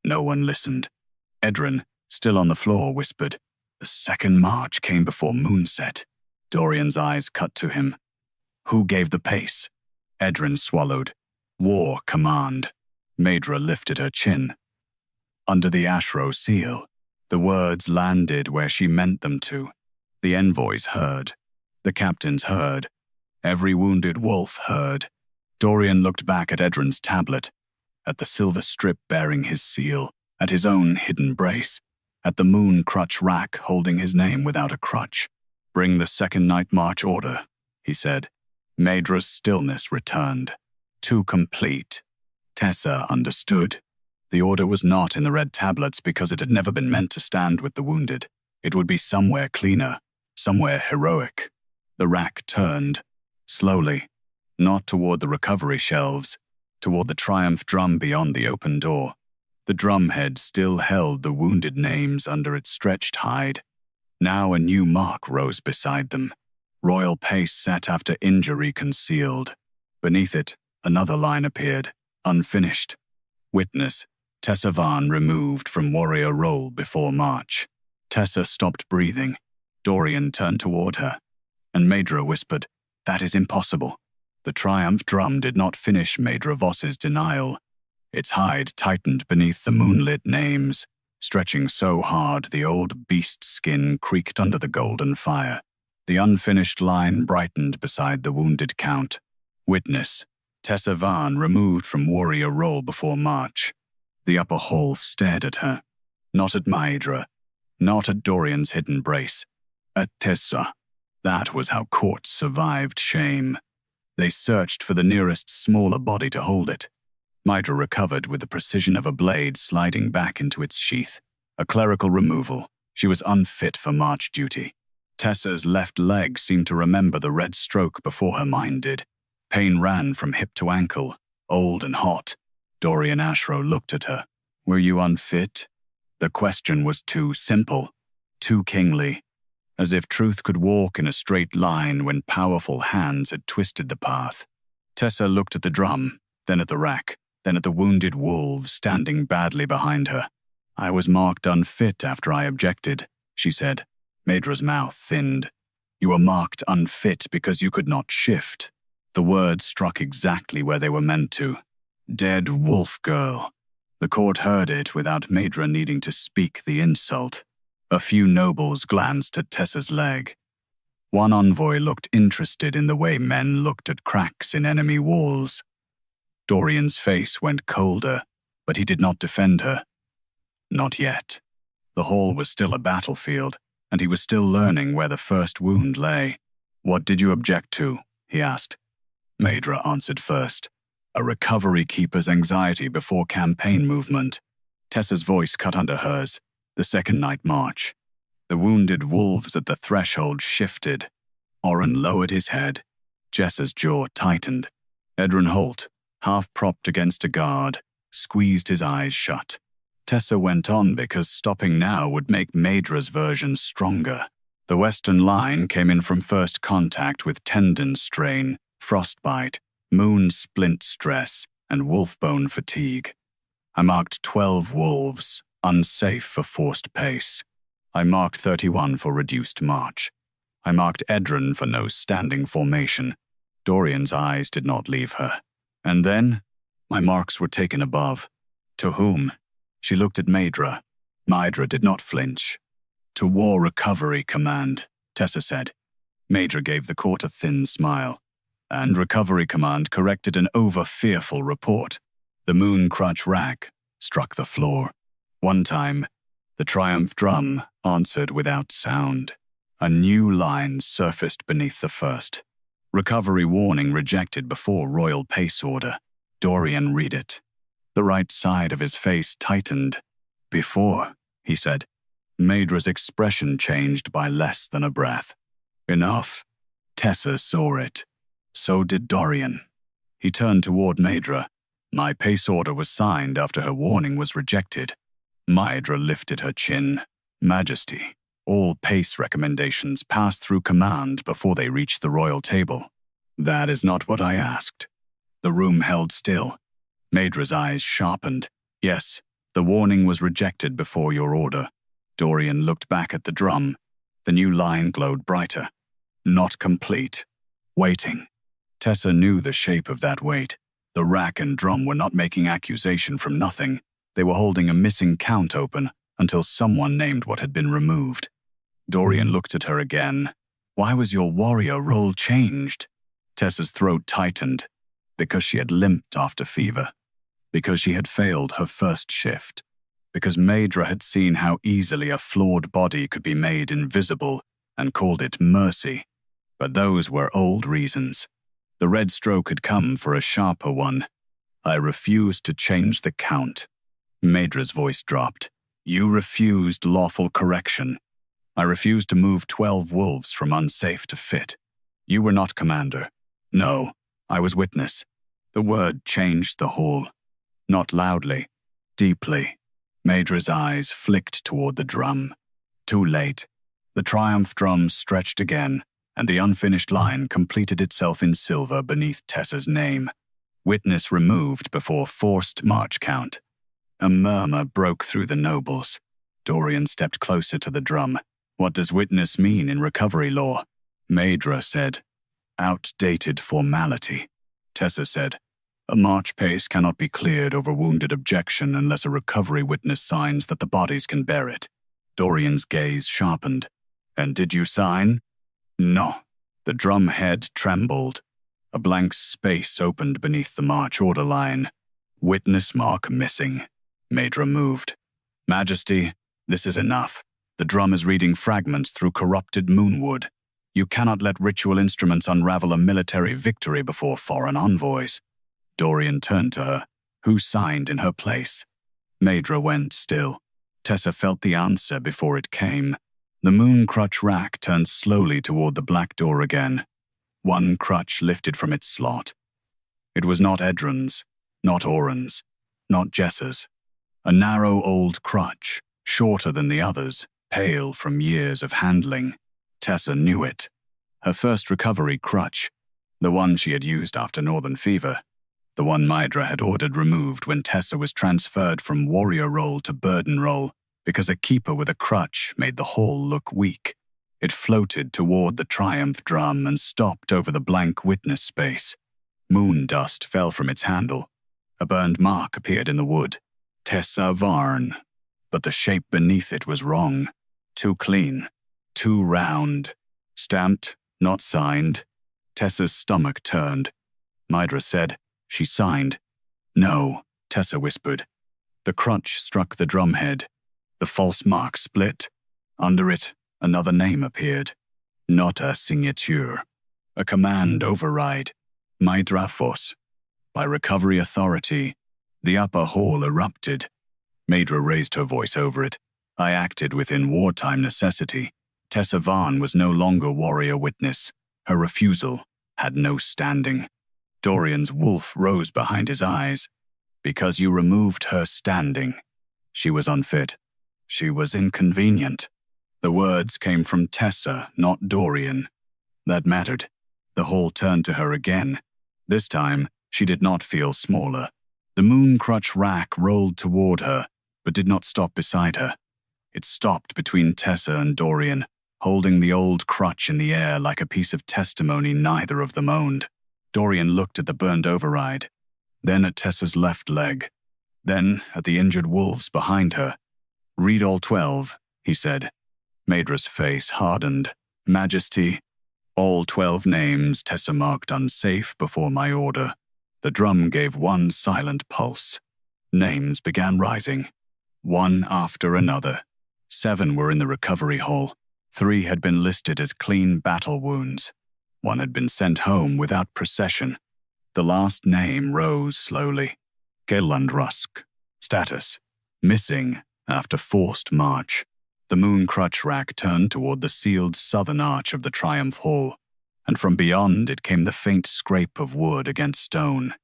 No one listened. Edrin, still on the floor, whispered, "The second march came before moonset." Dorian's eyes cut to him. "Who gave the pace?" Edrin swallowed. "War command." Maedra lifted her chin. "Under the Ashrow seal." The words landed where she meant them to. The envoys heard. The captains heard. Every wounded wolf heard. Dorian looked back at Edrin's tablet, at the silver strip bearing his seal, at his own hidden brace, at the Moon Crutch Rack holding his name without a crutch. "Bring the second night march order," he said. Maedra's stillness returned. Too complete. Tessa understood. The order was not in the red tablets because it had never been meant to stand with the wounded. It would be somewhere cleaner, somewhere heroic. The rack turned, slowly, not toward the recovery shelves, toward the triumph drum beyond the open door. The drumhead still held the wounded names under its stretched hide. Now a new mark rose beside them. Royal pace set after injury concealed. Beneath it, another line appeared, unfinished. Witness, Tessa Varn removed from warrior role before march. Tessa stopped breathing. Dorian turned toward her, and Maedra whispered, "That is impossible." The triumph drum did not finish Maedra Voss's denial. Its hide tightened beneath the moonlit names, stretching so hard the old beast skin creaked under the golden fire. The unfinished line brightened beside the wounded count. Witness, Tessa Varn removed from warrior role before march. The upper hall stared at her. Not at Maedra. Not at Dorian's hidden brace. At Tessa. That was how courts survived shame. They searched for the nearest smaller body to hold it. Maedra recovered with the precision of a blade sliding back into its sheath. A clerical removal. She was unfit for march duty. Tessa's left leg seemed to remember the red stroke before her mind did. Pain ran from hip to ankle, old and hot. Dorian Ashrow looked at her. Were you unfit? The question was too simple, too kingly, as if truth could walk in a straight line when powerful hands had twisted the path. Tessa looked at the drum, then at the rack, then at the wounded wolves standing badly behind her. I was marked unfit after I objected, she said. Maedra's mouth thinned. You were marked unfit because you could not shift. The words struck exactly where they were meant to. Dead wolf girl. The court heard it without Maedra needing to speak the insult. A few nobles glanced at Tessa's leg. One envoy looked interested in the way men looked at cracks in enemy walls. Dorian's face went colder, but he did not defend her. Not yet. The hall was still a battlefield, and he was still learning where the first wound lay. What did you object to? He asked. Maedra answered first. A recovery keeper's anxiety before campaign movement. Tessa's voice cut under hers. The second night march. The wounded wolves at the threshold shifted. Oren lowered his head. Jessa's jaw tightened. Edrin Holt, half propped against a guard, squeezed his eyes shut. Tessa went on because stopping now would make Maedra's version stronger. The western line came in from first contact with tendon strain, frostbite, moon splint stress, and wolfbone fatigue. I marked 12 wolves, unsafe for forced pace. I marked 31 for reduced march. I marked Edrin for no standing formation. Dorian's eyes did not leave her. And then, my marks were taken above. To whom? She looked at Maedra. Maedra did not flinch. To War Recovery Command, Tessa said. Maedra gave the court a thin smile. And Recovery Command corrected an over-fearful report. The Moon Crutch Rack struck the floor. One time, the triumph drum answered without sound. A new line surfaced beneath the first. Recovery warning rejected before royal pace order. Dorian read it. The right side of his face tightened. Before, he said. Maedra's expression changed by less than a breath. Enough. Tessa saw it. So did Dorian. He turned toward Maedra. My pace order was signed after her warning was rejected. Maedra lifted her chin. Majesty, all pace recommendations pass through command before they reach the royal table. That is not what I asked. The room held still. Maedra's eyes sharpened. Yes, the warning was rejected before your order. Dorian looked back at the drum. The new line glowed brighter. Not complete. Waiting. Tessa knew the shape of that weight. The rack and drum were not making accusation from nothing. They were holding a missing count open until someone named what had been removed. Dorian looked at her again. Why was your warrior role changed? Tessa's throat tightened. Because she had limped after fever. Because she had failed her first shift. Because Maedra had seen how easily a flawed body could be made invisible and called it mercy. But those were old reasons. The red stroke had come for a sharper one. I refused to change the count. Maedra's voice dropped. You refused lawful correction. I refused to move 12 wolves from unsafe to fit. You were not commander. No, I was witness. The word changed the hall. Not loudly, deeply. Maedra's eyes flicked toward the drum. Too late. The triumph drum stretched again, and the unfinished line completed itself in silver beneath Tessa's name. Witness removed before forced march count. A murmur broke through the nobles. Dorian stepped closer to the drum. What does witness mean in recovery law? Maedra said. Outdated formality. Tessa said. A march pace cannot be cleared over wounded objection unless a recovery witness signs that the bodies can bear it. Dorian's gaze sharpened. And did you sign? No. The drum head trembled. A blank space opened beneath the march order line. Witness mark missing. Maedra moved. Majesty, This is enough. The drum is reading fragments through corrupted moonwood. You cannot let ritual instruments unravel a military victory before foreign envoys. Dorian turned to her. Who signed in her place? Maedra went still. Tessa felt the answer before it came. The Moon Crutch Rack turned slowly toward the black door again. One crutch lifted from its slot. It was not Edron's, not Oren's, not Jessa's. A narrow old crutch, shorter than the others, pale from years of handling. Tessa knew it. Her first recovery crutch, the one she had used after Northern Fever. The one Maedra had ordered removed when Tessa was transferred from warrior role to burden role, because a keeper with a crutch made the hall look weak. It floated toward the triumph drum and stopped over the blank witness space. Moon dust fell from its handle. A burned mark appeared in the wood. Tessa Varn. But the shape beneath it was wrong. Too clean. Too round. Stamped, not signed. Tessa's stomach turned. Maedra said, "She signed." "No," Tessa whispered. The crutch struck the drumhead. The false mark split. Under it, another name appeared. Not a signature. A command override. Maedra Fos. By recovery authority, the upper hall erupted. Maedra raised her voice over it. I acted within wartime necessity. Tessa Varn was no longer warrior witness. Her refusal had no standing. Dorian's wolf rose behind his eyes. Because you removed her standing. She was unfit. She was inconvenient. The words came from Tessa, not Dorian. That mattered. The hall turned to her again. This time, she did not feel smaller. The Moon Crutch Rack rolled toward her, but did not stop beside her. It stopped between Tessa and Dorian, holding the old crutch in the air like a piece of testimony neither of them owned. Dorian looked at the burned override, then at Tessa's left leg, then at the injured wolves behind her. "Read all 12, he said. Maedra's face hardened. "Majesty, all 12 names Tessa marked unsafe before my order." The drum gave one silent pulse. Names began rising, one after another. 7 were in the recovery hall. 3 had been listed as clean battle wounds. 1 had been sent home without procession. The last name rose slowly. Rusk. Status: missing after forced march. The Moon Crutch Rack turned toward the sealed southern arch of the Triumph Hall, and from beyond it came the faint scrape of wood against stone.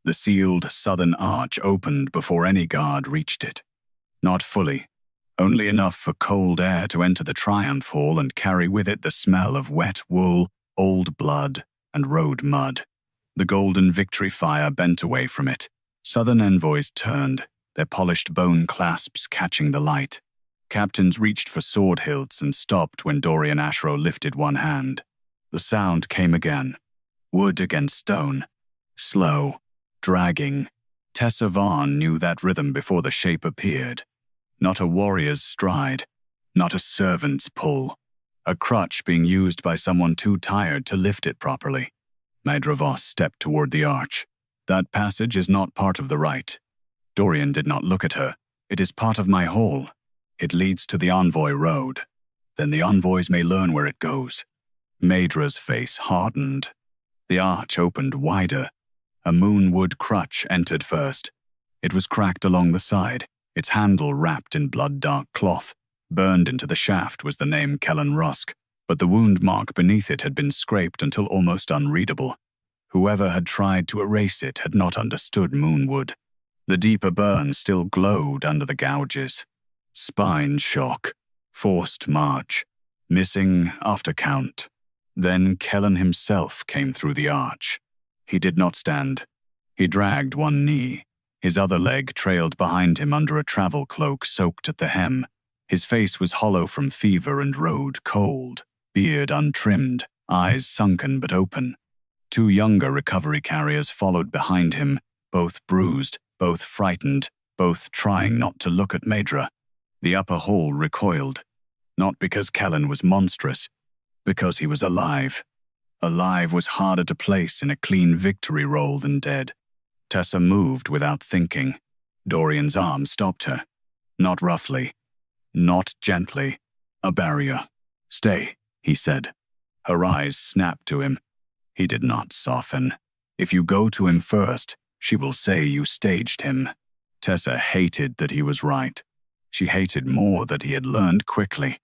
The sealed southern arch opened before any guard reached it. Not fully, only enough for cold air to enter the Triumph Hall and carry with it the smell of wet wool, old blood, and road mud. The golden victory fire bent away from it. Southern envoys turned, their polished bone clasps catching the light. Captains reached for sword hilts and stopped when Dorian Ashrow lifted one hand. The sound came again. Wood against stone. Slow. Dragging. Tessa Varn knew that rhythm before the shape appeared. Not a warrior's stride. Not a servant's pull. A crutch being used by someone too tired to lift it properly. Maedra Voss stepped toward the arch. "That passage is not part of the rite." Dorian did not look at her. "It is part of my hall. It leads to the envoy road. Then the envoys may learn where it goes." Maedra's face hardened. The arch opened wider. A moonwood crutch entered first. It was cracked along the side, its handle wrapped in blood-dark cloth. Burned into the shaft was the name Rusk, but the wound mark beneath it had been scraped until almost unreadable. Whoever had tried to erase it had not understood moonwood. The deeper burn still glowed under the gouges. Spine shock. Forced march. Missing after count. Then Kellen himself came through the arch. He did not stand. He dragged one knee. His other leg trailed behind him under a travel cloak soaked at the hem. His face was hollow from fever and road cold, beard untrimmed, eyes sunken but open. 2 younger recovery carriers followed behind him, both bruised, both frightened, both trying not to look at Maedra. The upper hall recoiled, not because Kellen was monstrous, because he was alive. Alive was harder to place in a clean victory roll than dead. Tessa moved without thinking. Dorian's arm stopped her. Not roughly. Not gently. A barrier. Stay, he said. Her eyes snapped to him. He did not soften. If you go to him first, she will say you staged him. Tessa hated that he was right. She hated more that he had learned quickly.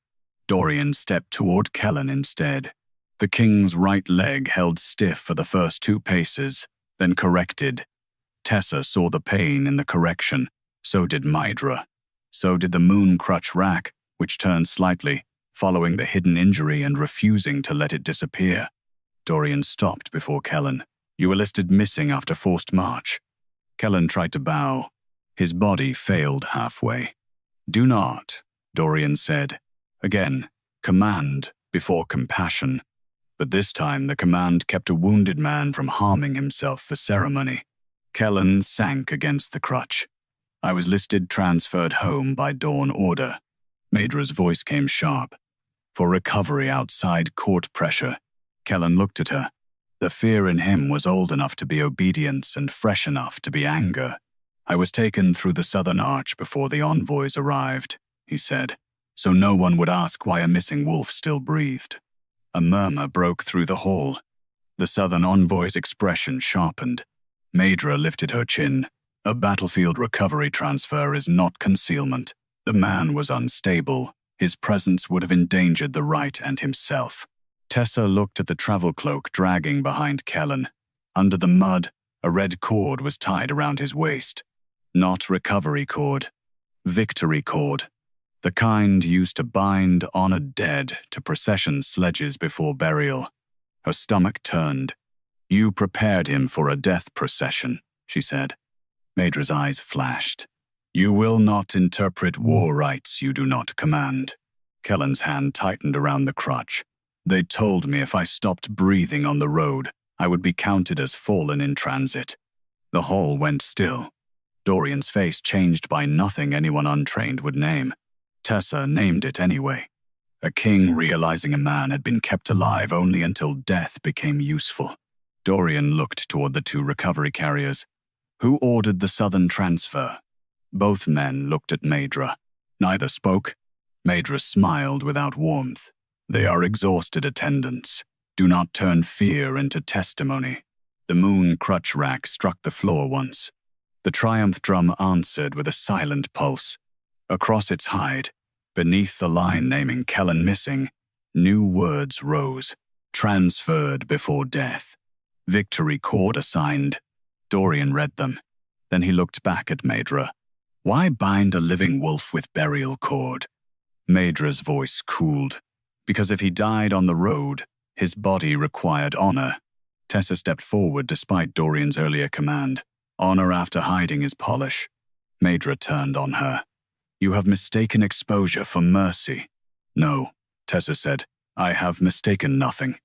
Dorian stepped toward Kellen instead. The king's right leg held stiff for the first 2 paces, then corrected. Tessa saw the pain in the correction. So did Mydra. So did the Moon Crutch Rack, which turned slightly, following the hidden injury and refusing to let it disappear. Dorian stopped before Kellen. You were listed missing after forced march. Kellen tried to bow. His body failed halfway. Do not, Dorian said. Again, command before compassion. But this time the command kept a wounded man from harming himself for ceremony. Kellen sank against the crutch. I was listed transferred home by dawn order. Mydra's voice came sharp. For recovery outside court pressure. Kellen looked at her. The fear in him was old enough to be obedience and fresh enough to be anger. I was taken through the southern arch before the envoys arrived, he said, so no one would ask why a missing wolf still breathed. A murmur broke through the hall. The southern envoy's expression sharpened. Mydra lifted her chin. A battlefield recovery transfer is not concealment. The man was unstable. His presence would have endangered the rite and himself. Tessa looked at the travel cloak dragging behind Kellen. Under the mud, a red cord was tied around his waist. Not recovery cord. Victory cord. The kind used to bind honored dead to procession sledges before burial. Her stomach turned. You prepared him for a death procession, she said. Mydra's eyes flashed. You will not interpret war rites you do not command. Kellen's hand tightened around the crutch. They told me if I stopped breathing on the road, I would be counted as fallen in transit. The hall went still. Dorian's face changed by nothing anyone untrained would name. Tessa named it anyway. A king realizing a man had been kept alive only until death became useful. Dorian looked toward the 2 recovery carriers. Who ordered the southern transfer? Both men looked at Mydra. Neither spoke. Mydra smiled without warmth. They are exhausted attendants. Do not turn fear into testimony. The Moon Crutch Rack struck the floor once. The triumph drum answered with a silent pulse. Across its hide, beneath the line naming Kellen missing, new words rose. Transferred before death. Victory cord assigned. Dorian read them. Then he looked back at Mydra. Why bind a living wolf with burial cord? Mydra's voice cooled. Because if he died on the road, his body required honor. Tessa stepped forward despite Dorian's earlier command. Honor after hiding is polish. Mydra turned on her. You have mistaken exposure for mercy. No, Tessa said. I have mistaken nothing.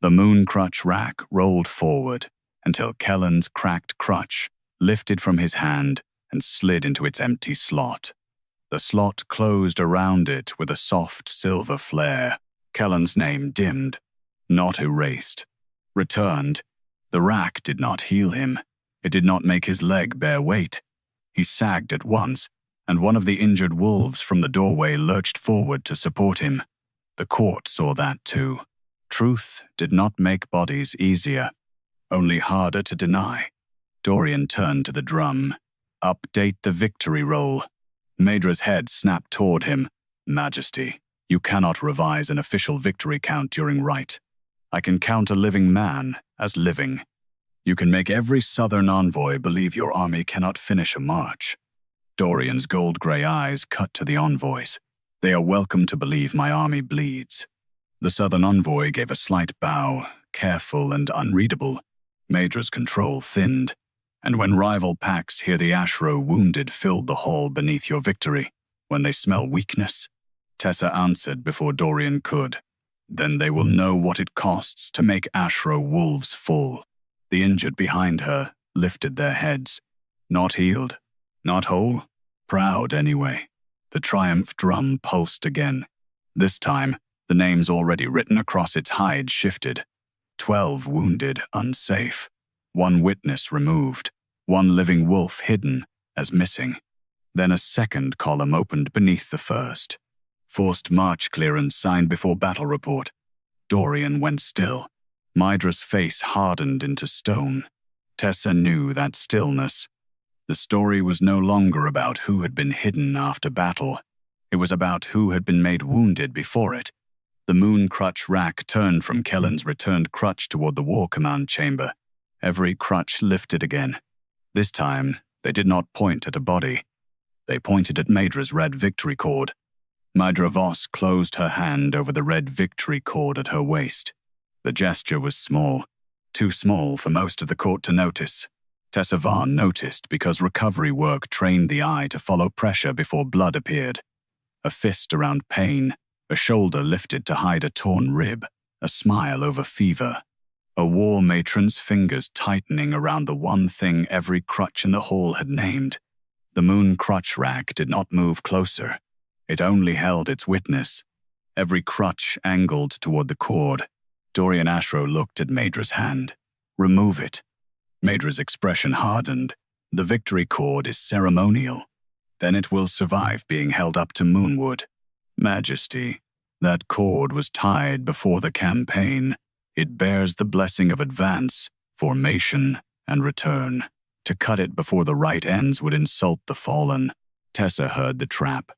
The Moon Crutch Rack rolled forward until Kellen's cracked crutch lifted from his hand and slid into its empty slot. The slot closed around it with a soft silver flare. Kellen's name dimmed, not erased. Returned. The rack did not heal him. It did not make his leg bear weight. He sagged at once, and one of the injured wolves from the doorway lurched forward to support him. The court saw that too. Truth did not make bodies easier, only harder to deny. Dorian turned to the drum. Update the victory roll. Mydra's head snapped toward him. Majesty, you cannot revise an official victory count during rite. I can count a living man as living. You can make every southern envoy believe your army cannot finish a march. Dorian's gold-gray eyes cut to the envoys. They are welcome to believe my army bleeds. The southern envoy gave a slight bow, careful and unreadable. Mydra's control thinned. And when rival packs hear the Ashrow wounded filled the hall beneath your victory, when they smell weakness, Tessa answered before Dorian could. Then they will know what it costs to make Ashrow wolves full. The injured behind her lifted their heads. Not healed, not whole, proud anyway. The triumph drum pulsed again. This time, the names already written across its hide shifted. 12 wounded, unsafe. 1 witness removed. 1 living wolf hidden as missing. Then a second column opened beneath the first. Forced march clearance signed before battle report. Dorian went still. Mydra's face hardened into stone. Tessa knew that stillness. The story was no longer about who had been hidden after battle. It was about who had been made wounded before it. The Moon Crutch Rack turned from Kellen's returned crutch toward the war command chamber. Every crutch lifted again. This time, they did not point at a body. They pointed at Mydra's red victory cord. Mydra Voss closed her hand over the red victory cord at her waist. The gesture was small, too small for most of the court to notice. Tessa Varn noticed because recovery work trained the eye to follow pressure before blood appeared. A fist around pain, a shoulder lifted to hide a torn rib, a smile over fever. A war matron's fingers tightening around the one thing every crutch in the hall had named. The Moon Crutch Rack did not move closer. It only held its witness. Every crutch angled toward the cord. Dorian Ashrow looked at Mydra's hand. "Remove it." Mydra's expression hardened. "The victory cord is ceremonial. Then it will survive being held up to Moonwood." "Majesty, that cord was tied before the campaign. It bears the blessing of advance, formation, and return. To cut it before the rite ends would insult the fallen." Tessa heard the trap.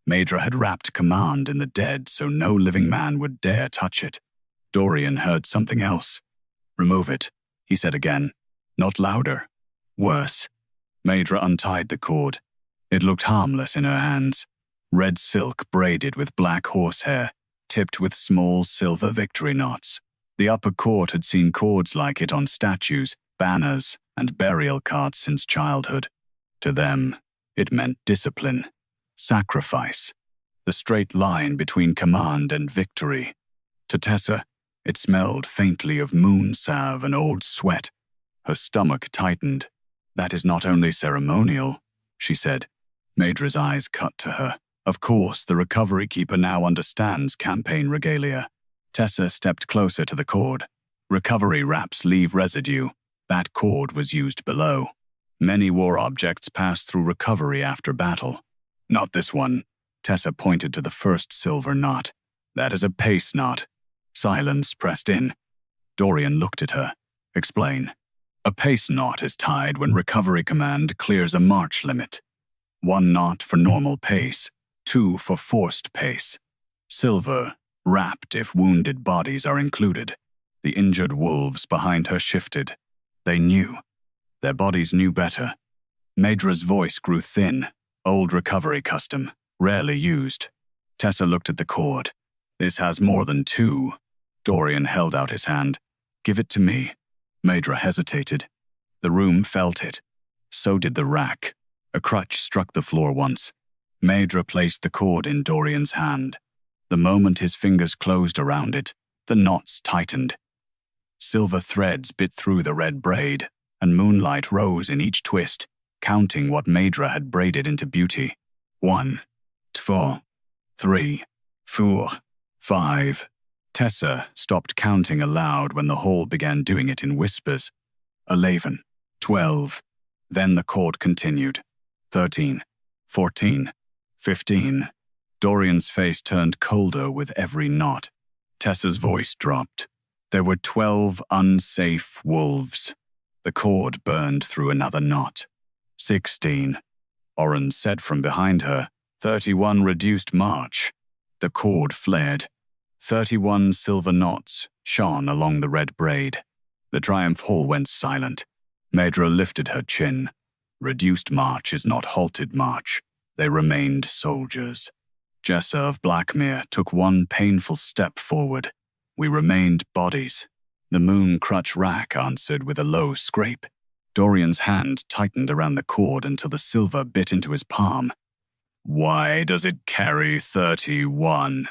Mydra had wrapped command in the dead so no living man would dare touch it. Dorian heard something else. "Remove it," he said again. Not louder. Worse. Mydra untied the cord. It looked harmless in her hands. Red silk braided with black horsehair, tipped with small silver victory knots. The upper court had seen cords like it on statues, banners, and burial carts since childhood. To them, it meant discipline, sacrifice, the straight line between command and victory. To Tessa, it smelled faintly of moon salve and old sweat. Her stomach tightened. "That is not only ceremonial," she said. Mydra's eyes cut to her. Of course, the recovery keeper now understands campaign regalia. Tessa stepped closer to the cord. Recovery wraps leave residue. That cord was used below. Many war objects pass through recovery after battle. Not this one. Tessa pointed to the first silver knot. "That is a pace knot." Silence pressed in. Dorian looked at her. "Explain." "A pace knot is tied when recovery command clears a march limit. 1 knot for normal pace, 2 for forced pace. Silver, wrapped if wounded bodies are included." The injured wolves behind her shifted. They knew. Their bodies knew better. Mydra's voice grew thin. Old recovery custom, rarely used. Tessa looked at the cord. "This has more than 2. Dorian held out his hand. "Give it to me." Mydra hesitated. The room felt it. So did the rack. A crutch struck the floor once. Mydra placed the cord in Dorian's hand. The moment his fingers closed around it, the knots tightened. Silver threads bit through the red braid, and moonlight rose in each twist, counting what Mydra had braided into beauty. 1, 2, 3, 4, 5. Tessa stopped counting aloud when the hall began doing it in whispers. 11, 12. Then the cord continued. 13, 14, 15. Dorian's face turned colder with every knot. Tessa's voice dropped. There were 12 unsafe wolves. The cord burned through another knot. 16. Oren said from behind her. 31 reduced march. The cord flared. 31 silver knots shone along the red braid. The Triumph Hall went silent. Mydra lifted her chin. Reduced march is not halted march. They remained soldiers. Jessa of Blackmere took one painful step forward. We remained bodies. The Moon Crutch Rack answered with a low scrape. Dorian's hand tightened around the cord until the silver bit into his palm. "Why does it carry 31?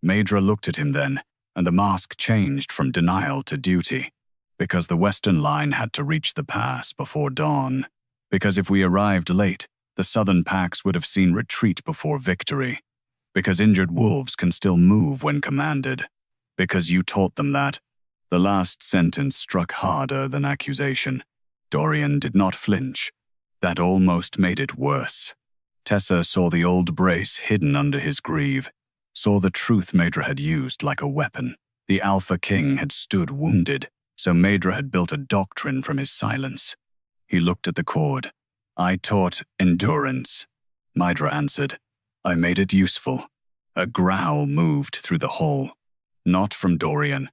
Mydra looked at him then, and the mask changed from denial to duty. Because the western line had to reach the pass before dawn. Because if we arrived late, the southern packs would have seen retreat before victory. Because injured wolves can still move when commanded. Because you taught them that." The last sentence struck harder than accusation. Dorian did not flinch. That almost made it worse. Tessa saw the old brace hidden under his greave. saw the truth Maedra had used like a weapon. The Alpha King had stood wounded, so Maedra had built a doctrine from his silence. He looked at the cord. "I taught endurance," Maedra answered. "I made it useful." A growl moved through the hall. Not from Dorian.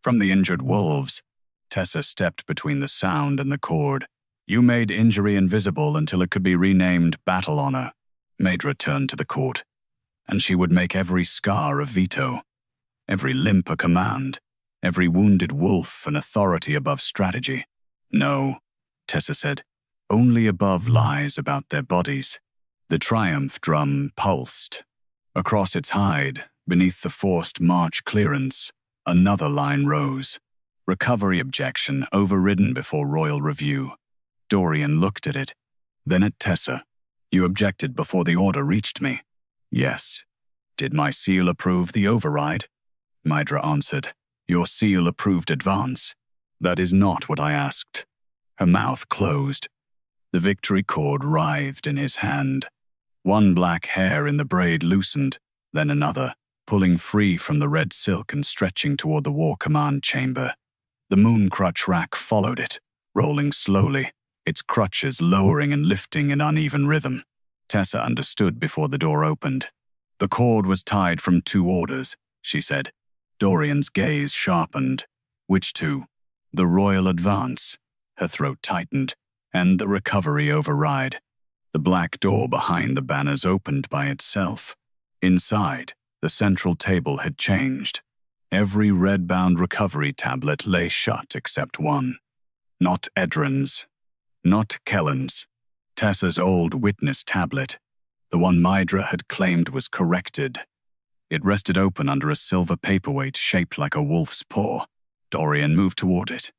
From the injured wolves. Tessa stepped between the sound and the cord. "You made injury invisible until it could be renamed battle honor." Maedra turned to the court. "And she would make every scar a veto, every limp a command, every wounded wolf an authority above strategy." "No," Tessa said. "Only above lies about their bodies." The triumph drum pulsed. Across its hide, beneath the forced march clearance, another line rose. "Recovery objection overridden before royal review." Dorian looked at it, then at Tessa. "You objected before the order reached me." "Yes." "Did my seal approve the override?" Maedra answered. "Your seal approved advance." "That is not what I asked." Her mouth closed. The victory cord writhed in his hand. One black hair in the braid loosened, then another, pulling free from the red silk and stretching toward the war command chamber. The Moon Crutch Rack followed it, rolling slowly, its crutches lowering and lifting in uneven rhythm. Tessa understood before the door opened. "The cord was tied from 2 orders," she said. Dorian's gaze sharpened. "Which 2? The royal advance," her throat tightened, "and the recovery override." The black door behind the banners opened by itself. Inside, the central table had changed. Every red-bound recovery tablet lay shut except one. Not Edrin's. Not Kellen's. Tessa's old witness tablet. The one Maedra had claimed was corrected. It rested open under a silver paperweight shaped like a wolf's paw. Dorian moved toward it.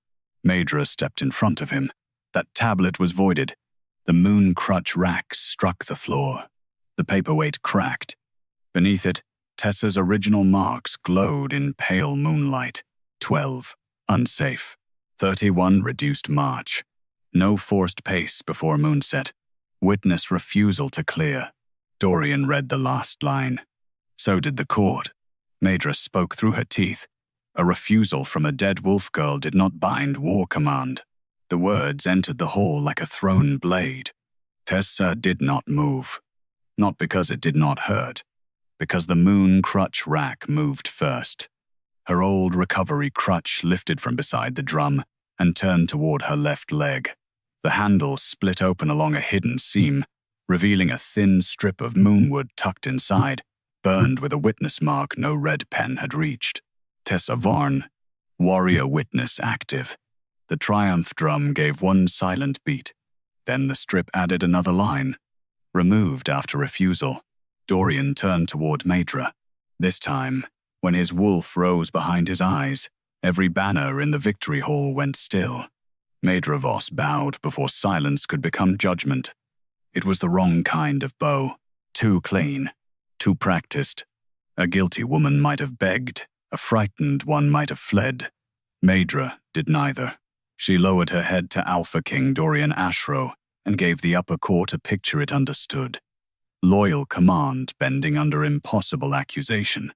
Maedra stepped in front of him. That tablet was voided. The Moon Crutch Rack struck the floor. The paperweight cracked. Beneath it, Tessa's original marks glowed in pale moonlight. 12. Unsafe. 31. Reduced march. No forced pace before moonset. Witness refusal to clear. Dorian read the last line. So did the court. Maedra spoke through her teeth. A refusal from a dead wolf girl did not bind war command. The words entered the hall like a thrown blade. Tessa did not move. Not because it did not hurt, because the Moon Crutch Rack moved first. Her old recovery crutch lifted from beside the drum and turned toward her left leg. The handle split open along a hidden seam, revealing a thin strip of moonwood tucked inside, burned with a witness mark no red pen had reached. Tessa Varn, warrior witness active. The triumph drum gave one silent beat. Then the strip added another line. Removed after refusal. Dorian turned toward Maedra. This time, when his wolf rose behind his eyes, every banner in the victory hall went still. Maedra Voss bowed before silence could become judgment. It was the wrong kind of bow. Too clean. Too practiced. A guilty woman might have begged. A frightened one might have fled. Maedra did neither. She lowered her head to Alpha King Dorian Ashrow and gave the upper court a picture it understood. Loyal command bending under impossible accusation.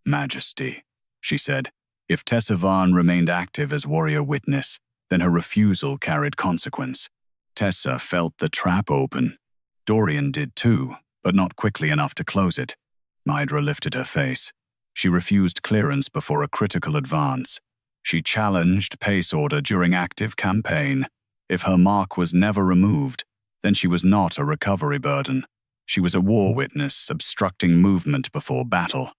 "Majesty," she said. If Tessa Varn remained active as warrior witness, then her refusal carried consequence. Tessa felt the trap open. Dorian did too, but not quickly enough to close it. Maedra lifted her face. She refused clearance before a critical advance. She challenged pace order during active campaign. If her mark was never removed, then she was not a recovery burden. She was a war witness obstructing movement before battle.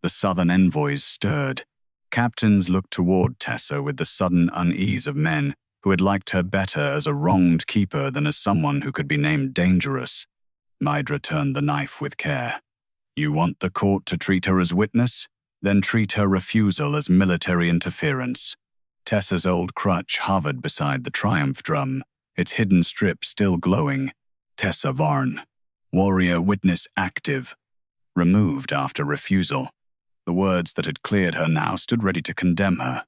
The southern envoys stirred. Captains looked toward Tessa with the sudden unease of men who had liked her better as a wronged keeper than as someone who could be named dangerous. Maedra turned the knife with care. "You want the court to treat her as witness? Then treat her refusal as military interference." Tessa's old crutch hovered beside the triumph drum, its hidden strip still glowing. Tessa Varn, warrior witness active. Removed after refusal. The words that had cleared her now stood ready to condemn her.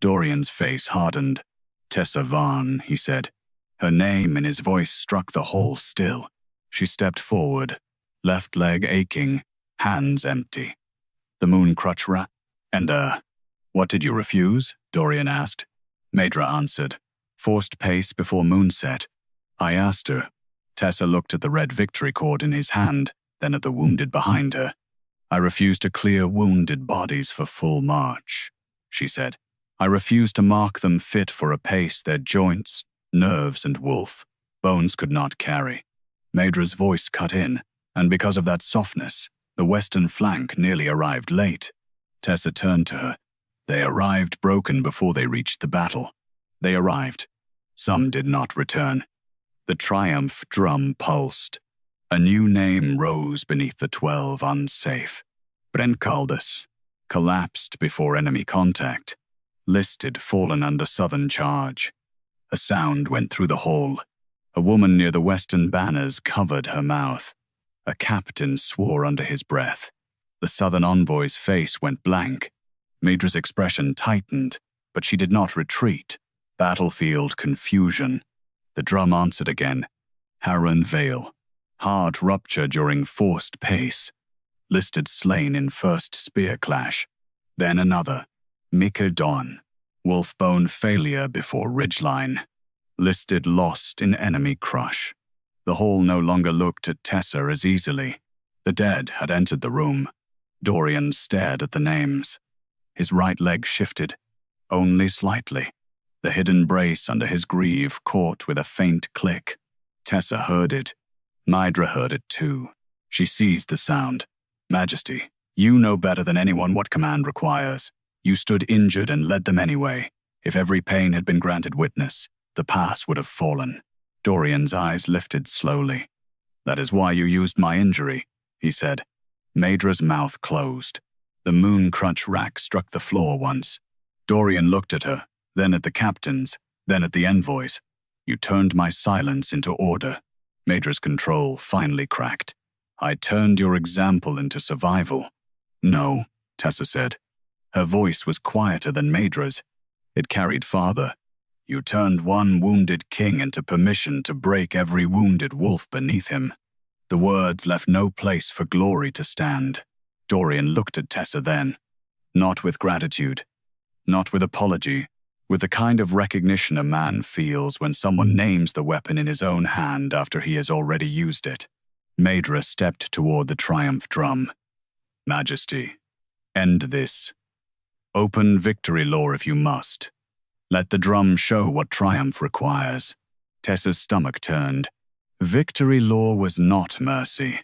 Dorian's face hardened. "Tessa Varn," he said. Her name in his voice struck the hall still. She stepped forward, left leg aching, hands empty. The Moon Crutch Rack. And, what did you refuse? Dorian asked. Maedra answered. Forced pace before moonset. I asked her. Tessa looked at the red victory cord in his hand, then at the wounded behind her. I refuse to clear wounded bodies for full march, she said. I refuse to mark them fit for a pace their joints, nerves, and bones could not carry. Maedra's voice cut in, and because of that softness, the western flank nearly arrived late. Tessa turned to her. They arrived broken before they reached the battle. They arrived. Some did not return. The triumph drum pulsed. A new name rose beneath the 12 unsafe. Brencaldus, collapsed before enemy contact. Listed fallen under southern charge. A sound went through the hall. A woman near the western banners covered her mouth. A captain swore under his breath. The southern envoy's face went blank. Maedra's expression tightened, but she did not retreat. Battlefield confusion. The drum answered again. Harran Vale. Hard rupture during forced pace. Listed slain in first spear clash. Then another. Mikkel Dawn. Wolfbone failure before ridgeline. Listed lost in enemy crush. The hall no longer looked at Tessa as easily. The dead had entered the room. Dorian stared at the names. His right leg shifted, only slightly. The hidden brace under his greave caught with a faint click. Tessa heard it. Maedra heard it too. She seized the sound. Majesty, you know better than anyone what command requires. You stood injured and led them anyway. If every pain had been granted witness, the pass would have fallen. Dorian's eyes lifted slowly. That is why you used my injury, he said. Maedra's mouth closed. The Moon Crutch Rack struck the floor once. Dorian looked at her, then at the captains, then at the envoys. You turned my silence into order. Maedra's control finally cracked. I turned your example into survival. No, Tessa said. Her voice was quieter than Maedra's. It carried farther. You turned one wounded king into permission to break every wounded wolf beneath him. The words left no place for glory to stand. Dorian looked at Tessa then. Not with gratitude. Not with apology. With the kind of recognition a man feels when someone names the weapon in his own hand after he has already used it. Maedra stepped toward the triumph drum. Majesty, end this. Open victory lore if you must. Let the drum show what triumph requires. Tessa's stomach turned. Victory lore was not mercy.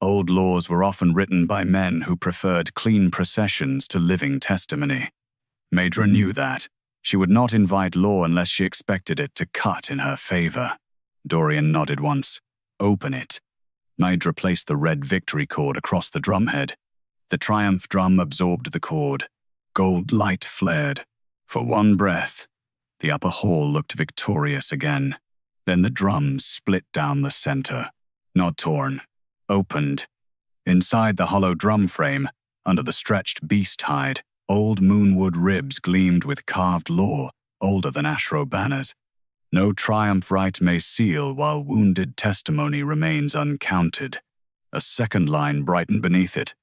Old laws were often written by men who preferred clean processions to living testimony. Maedra knew that. She would not invite law unless she expected it to cut in her favor. Dorian nodded once. Open it. Maedra placed the red victory cord across the drumhead. The triumph drum absorbed the cord. Gold light flared. For one breath, the upper hall looked victorious again. Then the drum split down the center. Not torn. Opened. Inside the hollow drum frame, under the stretched beast hide, old moonwood ribs gleamed with carved lore, older than Ashrow banners. No triumph rite may seal while wounded testimony remains uncounted. A second line brightened beneath it.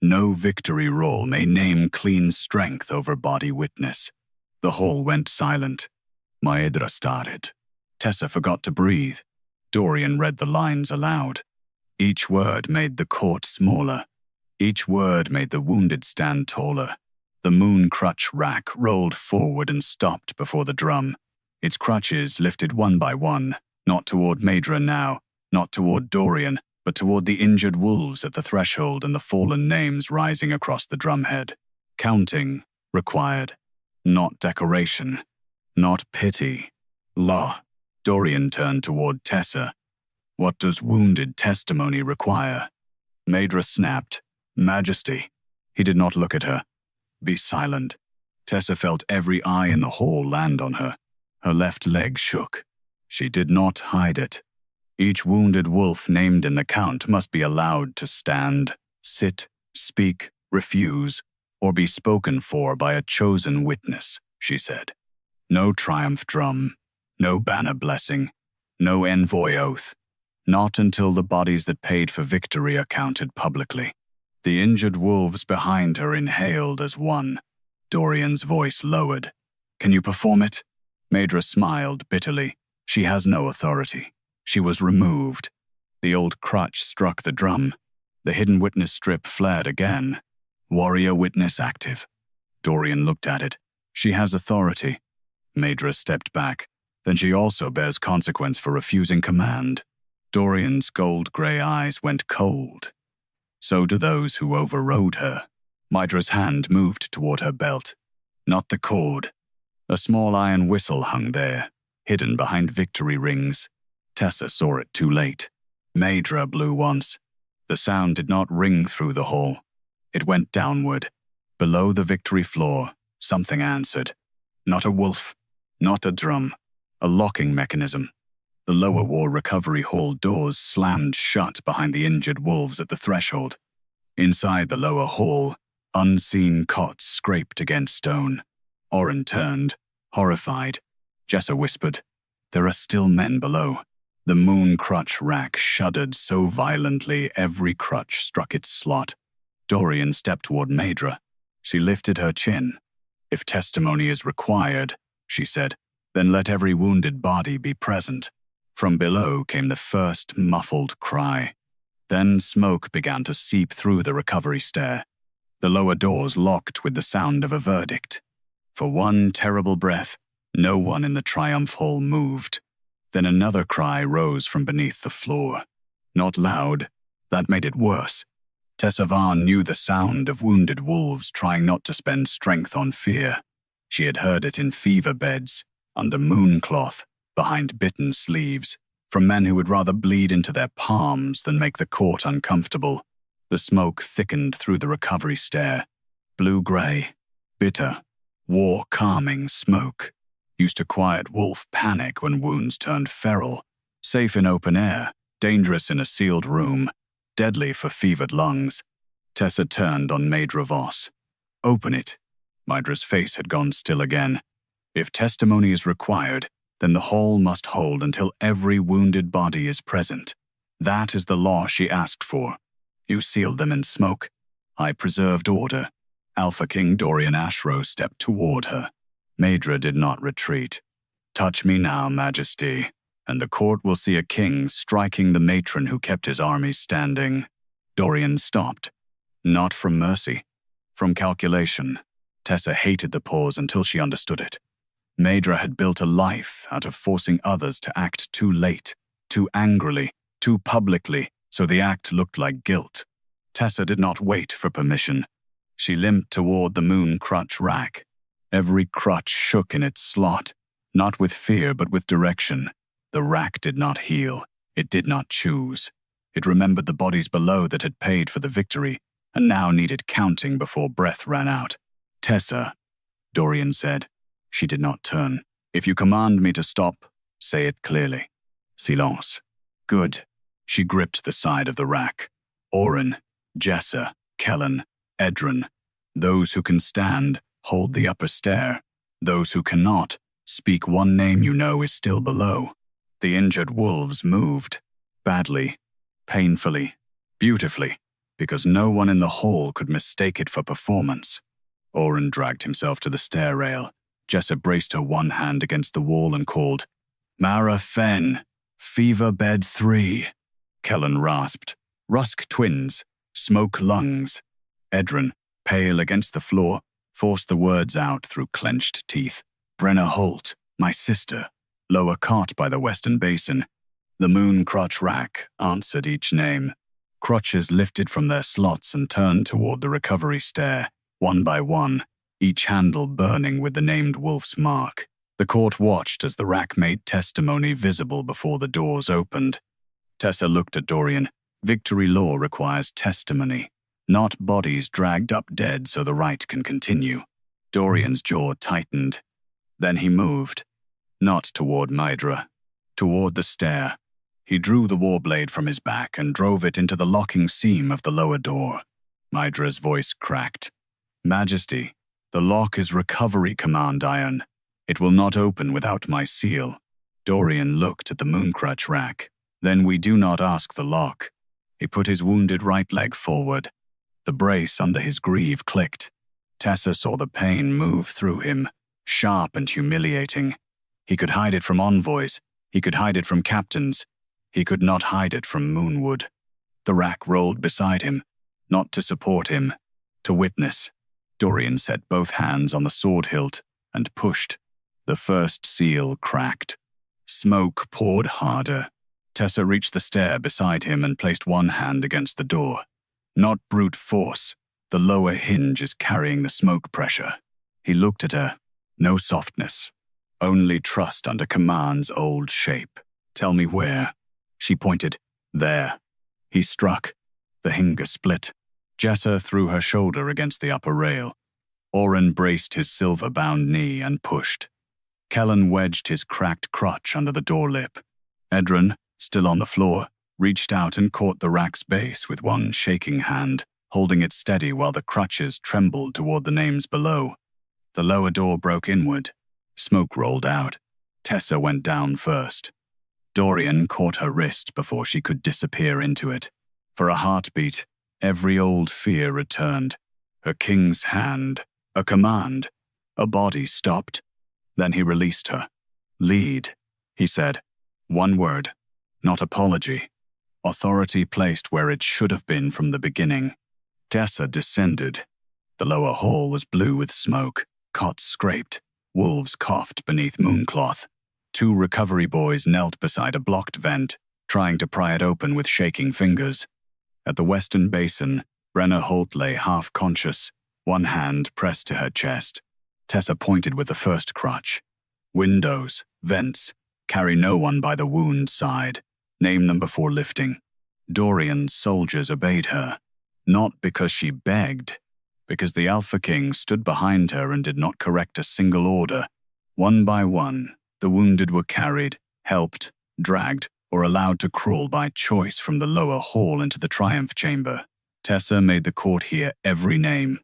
No victory roll may name clean strength over body witness. The hall went silent. Maedra started. Tessa forgot to breathe. Dorian read the lines aloud. Each word made the court smaller. Each word made the wounded stand taller. The Moon Crutch Rack rolled forward and stopped before the drum. Its crutches lifted one by one, not toward Maedra now, not toward Dorian, but toward the injured wolves at the threshold and the fallen names rising across the drumhead. Counting required. Not decoration. Not pity. Law. Dorian turned toward Tessa. What does wounded testimony require? Maedra snapped. Majesty. He did not look at her. Be silent. Tessa felt every eye in the hall land on her. Her left leg shook. She did not hide it. Each wounded wolf named in the count must be allowed to stand, sit, speak, refuse, or be spoken for by a chosen witness, she said. No triumph drum, no banner blessing, no envoy oath. Not until the bodies that paid for victory are counted publicly. The injured wolves behind her inhaled as one. Dorian's voice lowered. "Can you perform it?" Maedra smiled bitterly. "She has no authority. She was removed." The old crutch struck the drum. The hidden witness strip flared again. "Warrior witness active." Dorian looked at it. "She has authority." Maedra stepped back. "Then she also bears consequence for refusing command." Dorian's gold-gray eyes went cold. "So do those who overrode her." Maedra's hand moved toward her belt. "Not the cord." A small iron whistle hung there, hidden behind victory rings. Tessa saw it too late. Maedra blew once. The sound did not ring through the hall. It went downward. Below the victory floor, something answered. Not a wolf, not a drum, a locking mechanism. The lower war recovery hall doors slammed shut behind the injured wolves at the threshold. Inside the lower hall, unseen cots scraped against stone. Oren turned, horrified. Jessa whispered, "There are still men below." The Moon Crutch Rack shuddered so violently every crutch struck its slot. Dorian stepped toward Maedra. She lifted her chin. "If testimony is required," she said, "then let every wounded body be present." From below came the first muffled cry. Then smoke began to seep through the recovery stair. The lower doors locked with the sound of a verdict. For one terrible breath, no one in the Triumph Hall moved. Then another cry rose from beneath the floor. Not loud. That made it worse. Tessa Varn knew the sound of wounded wolves trying not to spend strength on fear. She had heard it in fever beds, under mooncloth, behind bitten sleeves, from men who would rather bleed into their palms than make the court uncomfortable. The smoke thickened through the recovery stair. Blue-gray, bitter, war-calming smoke. Used to quiet wolf panic when wounds turned feral. Safe in open air, dangerous in a sealed room, deadly for fevered lungs. Tessa turned on Maedra Voss. "Open it." Maedra's face had gone still again. "If testimony is required, then the hall must hold until every wounded body is present. That is the law she asked for. You sealed them in smoke. I preserved order." Alpha King Dorian Ashrow stepped toward her. Maedra did not retreat. "Touch me now, Majesty, and the court will see a king striking the matron who kept his army standing." Dorian stopped. Not from mercy, from calculation. Tessa hated the pause until she understood it. Maedra had built a life out of forcing others to act too late, too angrily, too publicly, so the act looked like guilt. Tessa did not wait for permission. She limped toward the Moon Crutch Rack. Every crutch shook in its slot, not with fear but with direction. The rack did not heal. It did not choose. It remembered the bodies below that had paid for the victory, and now needed counting before breath ran out. "Tessa," Dorian said. She did not turn. "If you command me to stop, say it clearly." "Silence." "Good." She gripped the side of the rack. "Oren, Jessa, Kellen, Edren. Those who can stand, hold the upper stair. Those who cannot, speak one name you know is still below." The injured wolves moved. Badly, painfully, beautifully, because no one in the hall could mistake it for performance. Oren dragged himself to the stair rail. Jessa braced her one hand against the wall and called, "Mara Fen, Fever Bed 3. Kellen rasped, "Rusk twins, smoke lungs." Edren, pale against the floor, forced the words out through clenched teeth. "Brenna Holt, my sister, lower cot by the western basin." The Moon Crutch Rack answered each name. Crutches lifted from their slots and turned toward the recovery stair, one by one, each handle burning with the named wolf's mark. The court watched as the rack made testimony visible before the doors opened. Tessa looked at Dorian. Victory law requires testimony, not bodies dragged up dead so the rite can continue. Dorian's jaw tightened. Then he moved. Not toward Maedra. Toward the stair. He drew the warblade from his back and drove it into the locking seam of the lower door. Maedra's voice cracked. "Majesty, the lock is recovery command iron. It will not open without my seal." Dorian looked at the Moon Crutch Rack. "Then we do not ask the lock." He put his wounded right leg forward. The brace under his greave clicked. Tessa saw the pain move through him, sharp and humiliating. He could hide it from envoys. He could hide it from captains. He could not hide it from Moonwood. The rack rolled beside him, not to support him, to witness. Dorian set both hands on the sword hilt and pushed. The first seal cracked. Smoke poured harder. Tessa reached the stair beside him and placed one hand against the door. Not brute force. The lower hinge is carrying the smoke pressure. He looked at her. No softness. Only trust under command's old shape. Tell me where. She pointed. There. He struck. The hinge split. Jessa threw her shoulder against the upper rail. Oren braced his silver-bound knee and pushed. Kellen wedged his cracked crutch under the door lip. Edron, still on the floor, reached out and caught the rack's base with one shaking hand, holding it steady while the crutches trembled toward the names below. The lower door broke inward. Smoke rolled out. Tessa went down first. Dorian caught her wrist before she could disappear into it. For a heartbeat, every old fear returned. A king's hand, a command. A body stopped. Then he released her. Lead, he said. One word. Not apology. Authority placed where it should have been from the beginning. Tessa descended. The lower hall was blue with smoke. Cots scraped. Wolves coughed beneath mooncloth. 2 recovery boys knelt beside a blocked vent, trying to pry it open with shaking fingers. At the western basin, Brenna Holt lay half-conscious, one hand pressed to her chest. Tessa pointed with the first crutch. Windows, vents, carry no one by the wound side. Name them before lifting. Dorian's soldiers obeyed her, not because she begged, because the Alpha King stood behind her and did not correct a single order. One by one, the wounded were carried, helped, dragged, or allowed to crawl by choice from the lower hall into the triumph chamber. Tessa made the court hear every name.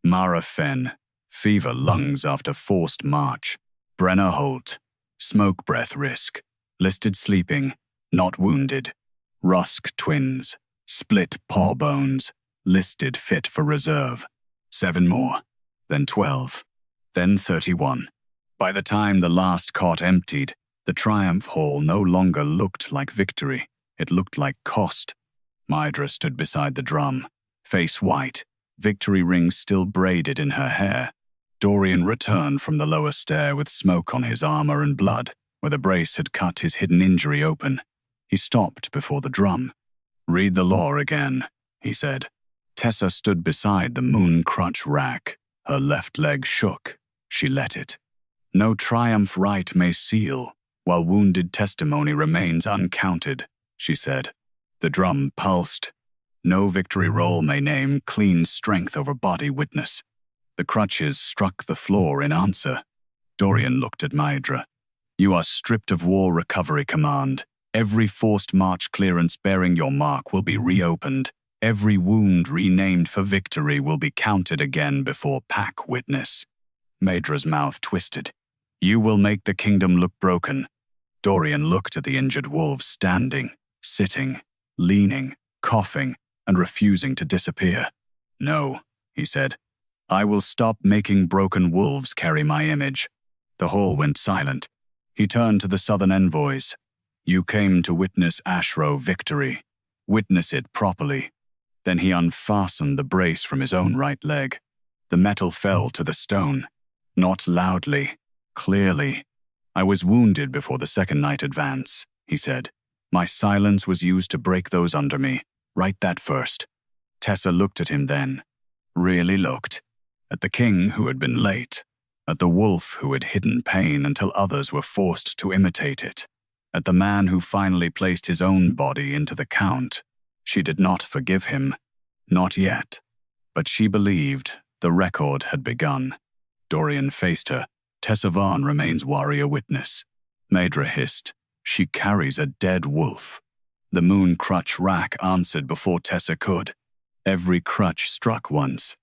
Mara Fenn, fever lungs after forced march. Brenna Holt, smoke breath risk. Listed sleeping, not wounded. Rusk twins, split paw bones, listed fit for reserve. 7 more, then 12, then 31. By the time the last cot emptied, the triumph hall no longer looked like victory. It looked like cost. Mydra stood beside the drum, face white, victory rings still braided in her hair. Dorian returned from the lower stair with smoke on his armor and blood, where the brace had cut his hidden injury open. He stopped before the drum. Read the law again, he said. Tessa stood beside the Moon Crutch Rack. Her left leg shook. She let it. No triumph rite may seal, while wounded testimony remains uncounted, she said. The drum pulsed. No victory roll may name clean strength over body witness. The crutches struck the floor in answer. Dorian looked at Mydra. You are stripped of war recovery command. Every forced march clearance bearing your mark will be reopened. Every wound renamed for victory will be counted again before pack witness. Mydra's mouth twisted. You will make the kingdom look broken. Dorian looked at the injured wolves standing, sitting, leaning, coughing, and refusing to disappear. No, he said. I will stop making broken wolves carry my image. The hall went silent. He turned to the southern envoys. You came to witness Ashrow victory. Witness it properly. Then he unfastened the brace from his own right leg. The metal fell to the stone. Not loudly, clearly. I was wounded before the second night advance, he said. My silence was used to break those under me. Write that first. Tessa looked at him then. Really looked. At the king who had been late. At the wolf who had hidden pain until others were forced to imitate it. At the man who finally placed his own body into the count. She did not forgive him. Not yet. But she believed the record had begun. Dorian faced her. Tessa Varn remains warrior witness. Mydra hissed. She carries a dead wolf. The Moon Crutch Rack answered before Tessa could. Every crutch struck once.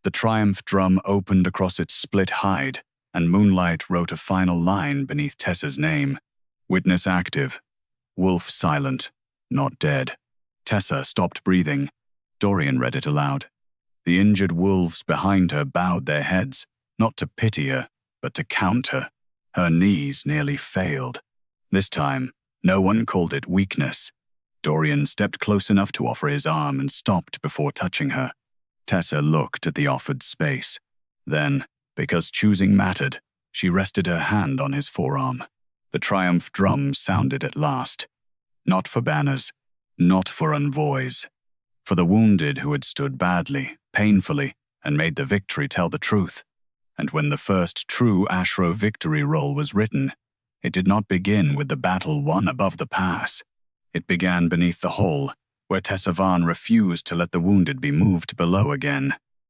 The triumph drum opened across its split hide, and moonlight wrote a final line beneath Tessa's name. Witness active. Wolf silent. Not dead. Tessa stopped breathing. Dorian read it aloud. The injured wolves behind her bowed their heads, not to pity her, but to count her. Her knees nearly failed. This time, no one called it weakness. Dorian stepped close enough to offer his arm and stopped before touching her. Tessa looked at the offered space. Then, because choosing mattered, she rested her hand on his forearm. The triumph drum sounded at last. Not for banners, not for envoys. For the wounded who had stood badly, painfully, and made the victory tell the truth. And when the first true Ashrow victory roll was written, it did not begin with the battle won above the pass. It began beneath the hole, where Tessa Varn refused to let the wounded be moved below again.